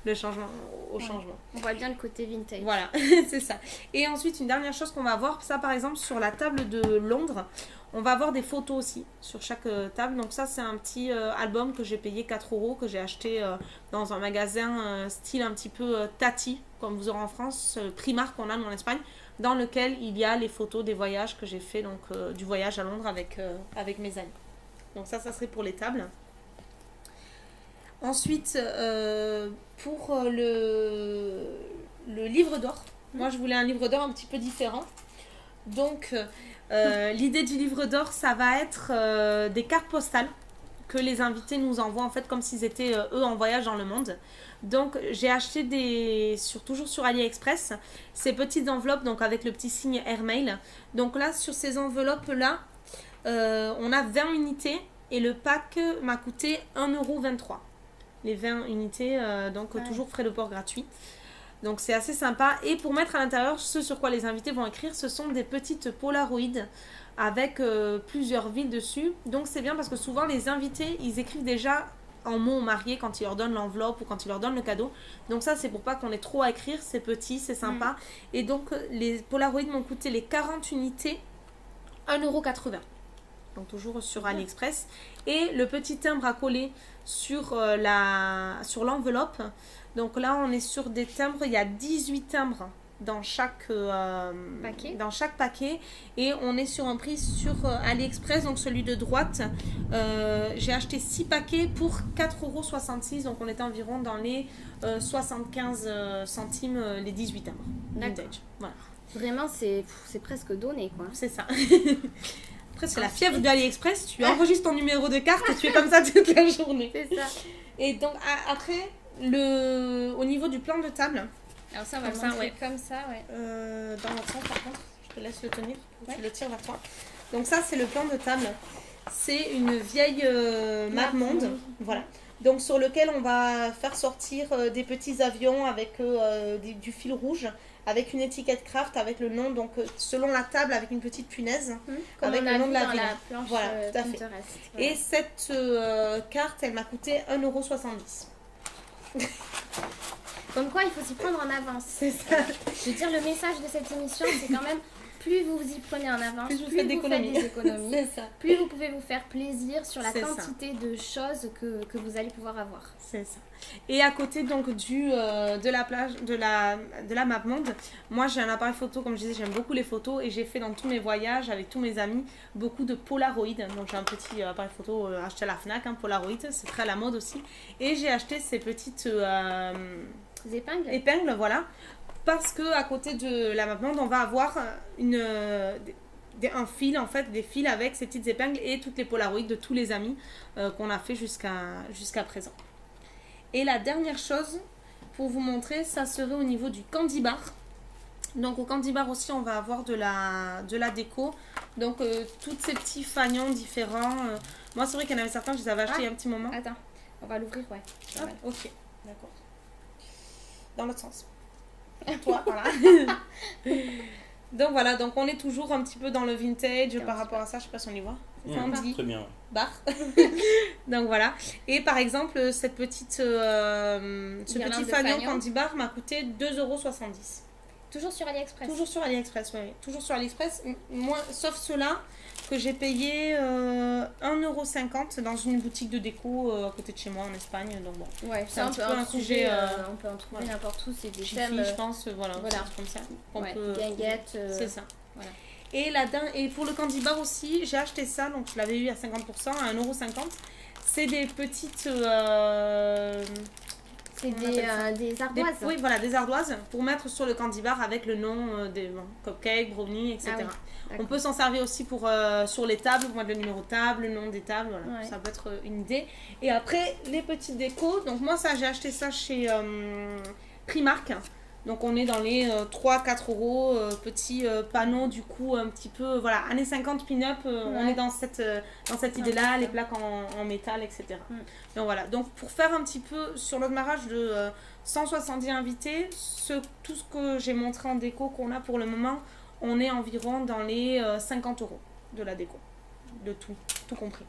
le changement au changement. On voit bien le côté vintage. Voilà, c'est ça. Et ensuite, une dernière chose qu'on va voir, ça par exemple sur la table de Londres, on va avoir des photos aussi sur chaque table. Donc ça, c'est un petit album que j'ai payé 4 €, que j'ai acheté dans un magasin style un petit peu Tati, comme vous aurez en France, Primark qu'on a nous en Espagne, dans lequel il y a les photos des voyages que j'ai fait, donc du voyage à Londres avec mes amis. Donc ça serait pour les tables. Ensuite, pour le livre d'or, moi je voulais un livre d'or un petit peu différent. Donc l'idée du livre d'or, ça va être des cartes postales que les invités nous envoient en fait comme s'ils étaient eux en voyage dans le monde. Donc j'ai acheté toujours sur AliExpress ces petites enveloppes donc avec le petit signe Airmail. Donc là sur ces enveloppes là, on a 20 unités et le pack m'a coûté 1,23 €. Les 20 unités, toujours frais de port gratuits. Donc c'est assez sympa. Et pour mettre à l'intérieur, ce sur quoi les invités vont écrire, ce sont des petites polaroïdes avec plusieurs villes dessus. Donc c'est bien parce que souvent les invités, ils écrivent déjà en mots aux mariés quand ils leur donnent l'enveloppe ou quand ils leur donnent le cadeau. Donc ça, c'est pour pas qu'on ait trop à écrire, c'est petit, c'est sympa. Et donc, les Polaroid m'ont coûté les 40 unités 1,80 €. Donc toujours sur AliExpress. Et le petit timbre à coller sur l'enveloppe. Donc là, on est sur des timbres, il y a 18 timbres dans chaque paquet, et on est sur un prix sur AliExpress, donc celui de droite, j'ai acheté 6 paquets pour 4,66 €, donc on était environ dans les 75 centimes les 18 timbres vintage. Voilà. Vraiment, c'est presque donné, quoi. C'est ça. Après, c'est la fièvre de AliExpress, tu enregistres ton numéro de carte et tu es comme ça toute la journée. C'est ça. Et donc après, au niveau du plan de table, alors ça, on va le montrer comme ça, ouais. Dans l'autre sens, par contre, je te laisse le tenir, tu le tires vers toi. Donc ça, c'est le plan de table. C'est une vieille MapMonde, voilà. Donc sur lequel on va faire sortir des petits avions avec du fil rouge, avec une étiquette craft, avec le nom, donc selon la table, avec une petite punaise, avec le nom de la ville. Voilà, tout à fait. Voilà. Et cette carte, elle m'a coûté 1,70 €. Comme quoi, il faut s'y prendre en avance. C'est ça. Je veux dire, le message de cette émission, c'est quand même, plus vous vous y prenez en avance, plus vous faites des économies, c'est ça. plus vous pouvez vous faire plaisir sur la quantité de choses que vous allez pouvoir avoir. C'est ça. Et à côté donc de la plage, de la MapMonde, moi j'ai un appareil photo, comme je disais, j'aime beaucoup les photos, et j'ai fait dans tous mes voyages avec tous mes amis beaucoup de Polaroid. Donc j'ai un petit appareil photo acheté à la Fnac, Polaroid, c'est très à la mode aussi. Et j'ai acheté ces petites épingles, voilà. Parce que à côté de la MapMonde, on va avoir un fil, en fait, des fils avec ces petites épingles et toutes les Polaroids de tous les amis qu'on a fait jusqu'à présent. Et la dernière chose pour vous montrer, ça serait au niveau du candy bar. Donc au candy bar aussi, on va avoir de la déco. Donc tous ces petits fanions différents. Moi, c'est vrai qu'il y en avait certains, je les avais achetés il y a un petit moment. Attends, on va l'ouvrir, ouais. Ah, ok, d'accord. Dans l'autre sens. Toi, voilà. Donc voilà, donc on est toujours un petit peu dans le vintage par rapport à ça, je sais pas si on y voit. Très bien. Bar. Donc voilà. Et par exemple, ce petit fanion candy bar m'a coûté 2,70 €. Toujours sur AliExpress. Toujours sur AliExpress, oui. Toujours sur AliExpress, moi, sauf ceux-là que j'ai payé 1,50 € dans une boutique de déco à côté de chez moi en Espagne. Donc bon, ouais, c'est un petit peu un sujet. On peut en trouver n'importe où, c'est des thèmes. Je pense, voilà. Comme ça. Guinguettes. C'est ça. Voilà. Et pour le candy bar aussi, j'ai acheté ça, donc je l'avais eu à 50%, à 1,50 €. C'est des petites. C'est des ardoises. Oui, voilà, des ardoises pour mettre sur le candy bar avec le nom des cupcakes, brownies, etc. Ah oui, on peut s'en servir aussi pour sur les tables, pour mettre le numéro de table, le nom des tables, voilà. Ouais. Ça peut être une idée. Et après, les petites décos. Donc moi, ça, j'ai acheté ça chez Primark. Donc on est dans les 3-4 €, petits panneaux du coup un petit peu, voilà, années 50 pin-up, on est dans cette idée-là, les plaques en métal, etc. Donc voilà, donc pour faire un petit peu sur notre mariage de 170 invités, tout ce que j'ai montré en déco qu'on a pour le moment, on est environ dans les 50 € de la déco, de tout compris.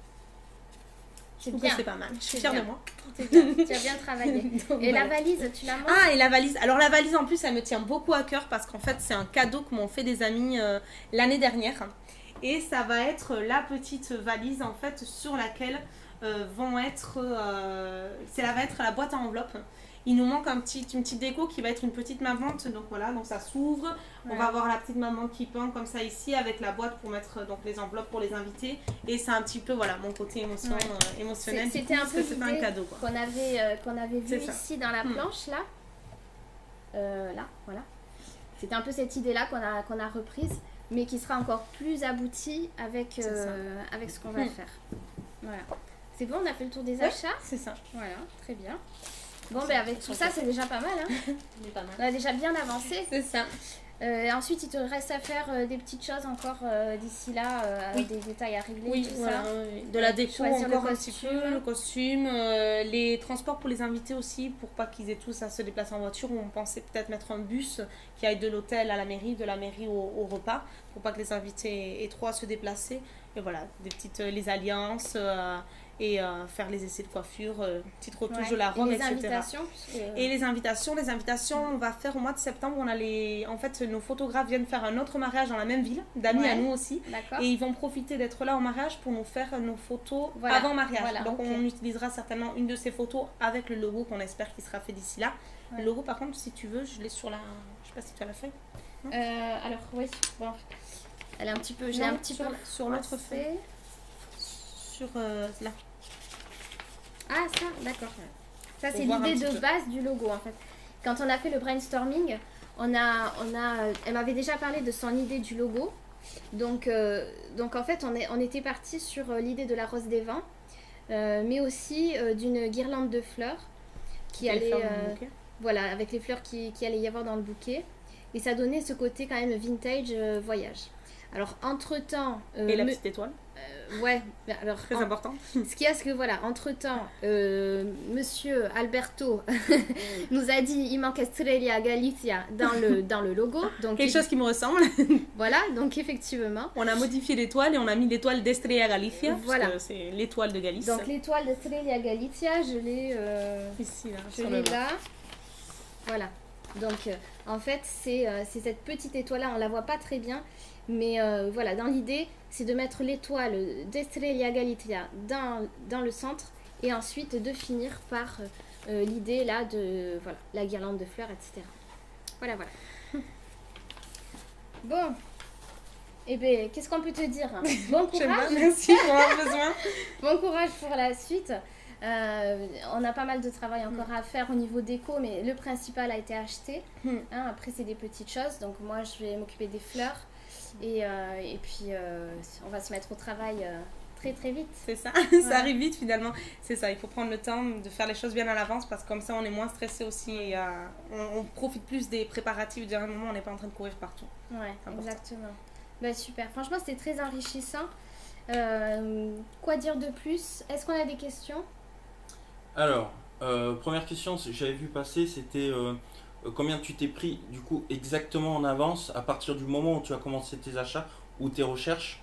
C'est bien. C'est pas mal. Je suis fière de moi. C'est bien. Tu as bien travaillé. Donc, et la valise, tu la montres? Ah, et la valise. Alors la valise en plus, elle me tient beaucoup à cœur parce qu'en fait, c'est un cadeau que m'ont fait des amis l'année dernière. Et ça va être la petite valise en fait sur laquelle va être la boîte à enveloppe. Il nous manque une petite déco qui va être une petite mamante, donc voilà, donc ça s'ouvre. Ouais. On va avoir la petite mamante qui pend comme ça ici avec la boîte pour mettre donc les enveloppes pour les invités. Et c'est un petit peu voilà mon côté émotionnel. C'était un peu un cadeau qu'on avait vu ici dans la planche là. Là, voilà. C'était un peu cette idée là qu'on a reprise, mais qui sera encore plus aboutie avec ce qu'on va faire. Voilà. C'est bon, on a fait le tour des achats. C'est ça. Voilà, très bien. Bon, ben avec tout ça, c'est déjà pas mal. Hein. On a déjà bien avancé. C'est ça. Ensuite, il te reste à faire des petites choses encore d'ici là, des détails à régler, tout ça. De la déco encore un petit peu, le costume, les transports pour les invités aussi, pour pas qu'ils aient tous à se déplacer en voiture. On pensait peut-être mettre un bus qui aille de l'hôtel à la mairie, de la mairie au repas, pour pas que les invités aient trop à se déplacer. Et voilà, des petites les alliances et faire les essais de coiffure, petite retouche Ouais. de la robe, Et les etc. invitations Et les invitations, on va faire au mois de septembre. En fait, nos photographes viennent faire un autre mariage dans la même ville, d'amis Ouais. à nous aussi. D'accord. Et ils vont profiter d'être là au mariage pour nous faire nos photos Voilà. avant mariage. Voilà, Donc ok. on utilisera certainement une de ces photos avec le logo qu'on espère qu'il sera fait d'ici là. Ouais. Le logo, par contre, si tu veux, je l'ai sur la... Je sais pas si tu as la feuille. Alors, oui, bon. Elle est un petit peu. J'ai Non, un petit peu. sur l'autre froissé. feuille. Sur là. Ah, ça, d'accord. Ça, Faut c'est voir un l'idée petit de peu. base du logo, en fait. Quand on a fait le brainstorming, elle m'avait déjà parlé de son idée du logo. Donc en fait, on était parti sur l'idée de la rose des vents, mais aussi d'une guirlande de fleurs qui Et allait, faire mon bouquet. voilà, avec les fleurs qui allait y avoir dans le bouquet. Et ça donnait ce côté quand même vintage voyage. Alors, entre-temps... Et la petite étoile, ouais, alors... très important. Ce qu'il y a, c'est que voilà, entre-temps, monsieur Alberto nous a dit il manque Estrella Galicia dans le logo. Donc, Quelque chose qui me ressemble. Voilà, donc effectivement. On a modifié l'étoile et on a mis l'étoile d'Estrella Galicia. Voilà. Parce que c'est l'étoile de Galice. Donc l'étoile d'Estrella Galicia, je l'ai Ici, là, je sur l'ai le bas. là. Voilà. Donc en fait, c'est cette petite étoile-là, on la voit pas très bien. Mais voilà, dans l'idée, c'est de mettre l'étoile d'Estrella Galicia dans le centre et ensuite de finir par l'idée là de voilà, la guirlande de fleurs, etc. Voilà, voilà. Bon. Eh bien, qu'est-ce qu'on peut te dire? Bon J'aime courage. bien, merci pour avoir besoin. Bon courage pour la suite. On a pas mal de travail encore à faire au niveau déco, mais le principal a été acheté. Hein, après, c'est des petites choses. Donc, moi, je vais m'occuper des fleurs. Et puis, on va se mettre au travail très, très vite. C'est ça, Ouais. ça arrive vite finalement. C'est ça, il faut prendre le temps de faire les choses bien à l'avance parce que comme ça on est moins stressé aussi et on profite plus des préparatifs du dernier moment, on n'est pas en train de courir partout. Ouais, Important. exactement. Bah, super. Franchement, c'était très enrichissant. Quoi dire de plus? Est-ce qu'on a des questions? Alors, première question, j'avais vu passer, c'était combien tu t'es pris du coup exactement en avance à partir du moment où tu as commencé tes achats ou tes recherches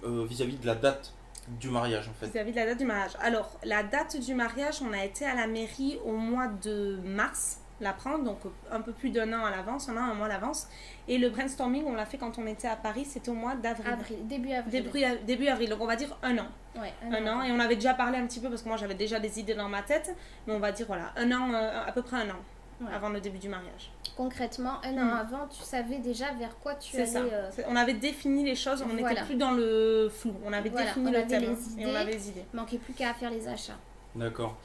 vis-à-vis de la date du mariage en fait. Vis-à-vis de la date du mariage. Alors, la date du mariage, on a été à la mairie au mois de mars, la prendre, donc un peu plus d'un an à l'avance, un mois à l'avance. Et le brainstorming, on l'a fait quand on était à Paris, c'était au mois d'avril. Début avril. Début avril, donc on va dire un an. Ouais, Un an, et on avait déjà parlé un petit peu parce que moi j'avais déjà des idées dans ma tête, mais on va dire voilà, un an, à peu près un an Ouais. avant le début du mariage. Concrètement, un an avant, tu savais déjà vers quoi tu C'est ça. allais... On avait défini les choses, on n'était Voilà. plus dans le flou, on avait Voilà, défini on le avait thème les et on idées. avait les idées. manquait plus qu'à faire les achats. D'accord.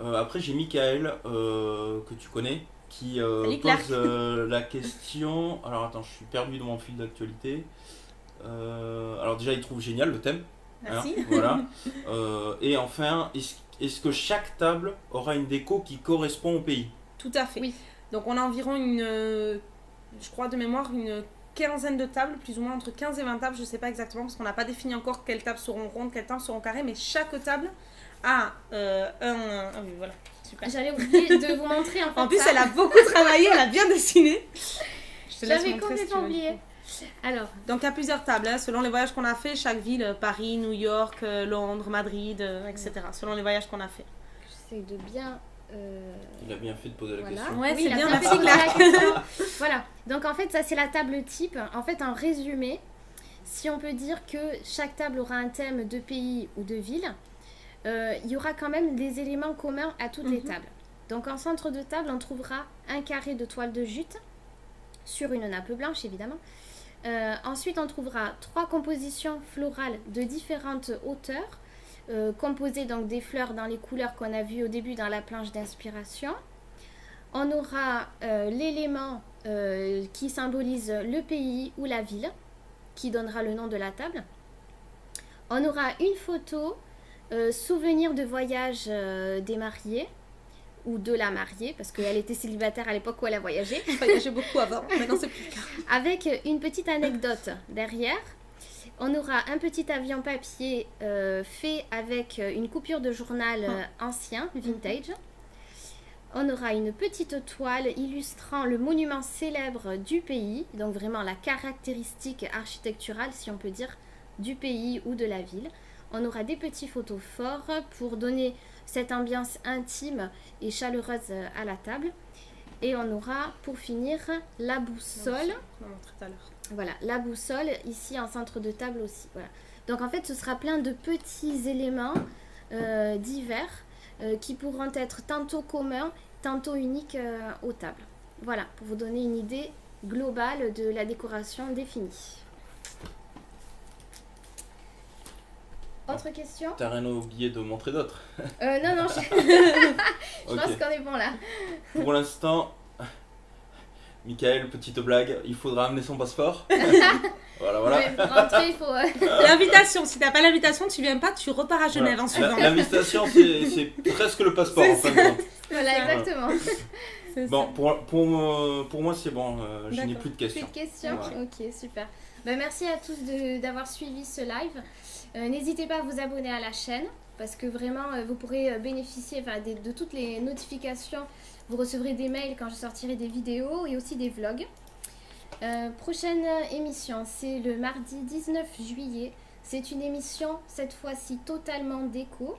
Après j'ai Michael que tu connais qui Salut, Clark. pose la question. Alors attends, je suis perdu dans mon fil d'actualité. Alors déjà il trouve génial le thème. Merci. Hein, voilà. Et enfin, est-ce que chaque table aura une déco qui correspond au pays? Tout à fait. Oui. Donc on a environ je crois de mémoire, une quinzaine de tables, plus ou moins entre 15 et 20 tables, je ne sais pas exactement, parce qu'on n'a pas défini encore quelles tables seront rondes, quelles tables seront carrées, mais chaque table a ah oui, voilà, super. J'allais oublier de vous montrer en fait En plus, ça. elle a beaucoup travaillé, elle a bien dessiné. Je te laisse J'avais montrer si tu complètement veux, du oublié. coup. Alors, Donc, il y a plusieurs tables, hein, selon les voyages qu'on a fait, chaque ville, Paris, New York, Londres, Madrid, etc. Selon les voyages qu'on a fait. j'essaie de bien... Il a bien fait de poser la Voilà. question. Ouais, Oui, c'est il a bien, bien merci fait de poser la Clark. question. Voilà. Donc en fait, ça c'est la table type. En fait, en résumé, si on peut dire que chaque table aura un thème de pays ou de ville, il y aura quand même des éléments communs à toutes les tables. Donc en centre de table, on trouvera un carré de toile de jute sur une nappe blanche, évidemment. Ensuite, on trouvera 3 compositions florales de différentes hauteurs, composées donc des fleurs dans les couleurs qu'on a vues au début dans la planche d'inspiration. On aura l'élément qui symbolise le pays ou la ville, qui donnera le nom de la table. On aura une photo souvenir de voyage des mariés, ou de la mariée, parce qu'elle était célibataire à l'époque où elle a voyagé, Je voyageais beaucoup avant, maintenant c'est plus le cas. avec une petite anecdote derrière. On aura un petit avion papier fait avec une coupure de journal ancien, vintage. On aura une petite toile illustrant le monument célèbre du pays, donc vraiment la caractéristique architecturale, si on peut dire, du pays ou de la ville. On aura des petits photos forts pour donner cette ambiance intime et chaleureuse à la table. Et on aura, pour finir, la boussole. On a montré tout à l'heure. Voilà, la boussole, ici en centre de table aussi. Voilà. Donc en fait, ce sera plein de petits éléments divers qui pourront être tantôt communs, tantôt uniques aux tables. Voilà, pour vous donner une idée globale de la décoration définie. Autre question? T'as rien oublié de montrer d'autres. Non, je pense qu'on est bon là. Pour l'instant, Michael, petite blague, il faudra amener son passeport. Voilà. Ouais, pour rentrer, il faut... L'invitation, si t'as pas l'invitation, tu viens pas, tu repars à Genève en suivant. L'invitation, c'est presque le passeport en fin de compte. Voilà, exactement. Bon, pour moi, c'est bon, je n'ai plus de questions. Plus de questions? Ouais. Ok, super. Merci à tous d'avoir suivi ce live. N'hésitez pas à vous abonner à la chaîne parce que vraiment, vous pourrez bénéficier de toutes les notifications. Vous recevrez des mails quand je sortirai des vidéos et aussi des vlogs. Prochaine émission, c'est le mardi 19 juillet. C'est une émission, cette fois-ci, totalement déco.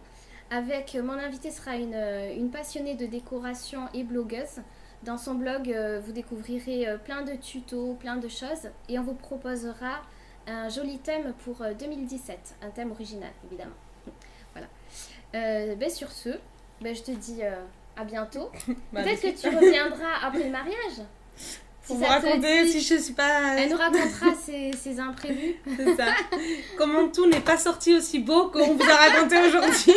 Avec mon invitée sera une passionnée de décoration et blogueuse. Dans son blog, vous découvrirez plein de tutos, plein de choses. Et on vous proposera un joli thème pour 2017. Un thème original, évidemment. Voilà. Sur ce, je te dis à bientôt. Peut-être que tu reviendras après le mariage. Pour vous raconter si je suis pas... Elle nous racontera ses imprévus. C'est ça. Comment tout n'est pas sorti aussi beau qu'on vous a raconté aujourd'hui.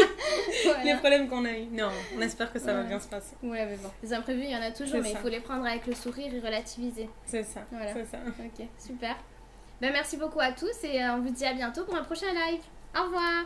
Voilà. Les problèmes qu'on a eu. Non, on espère que ça va bien se passer. Ouais, mais bon. Les imprévus, il y en a toujours, mais il faut les prendre avec le sourire et relativiser. C'est ça. Voilà. C'est ça. Ok, super. Merci beaucoup à tous et on vous dit à bientôt pour un prochain live. Au revoir.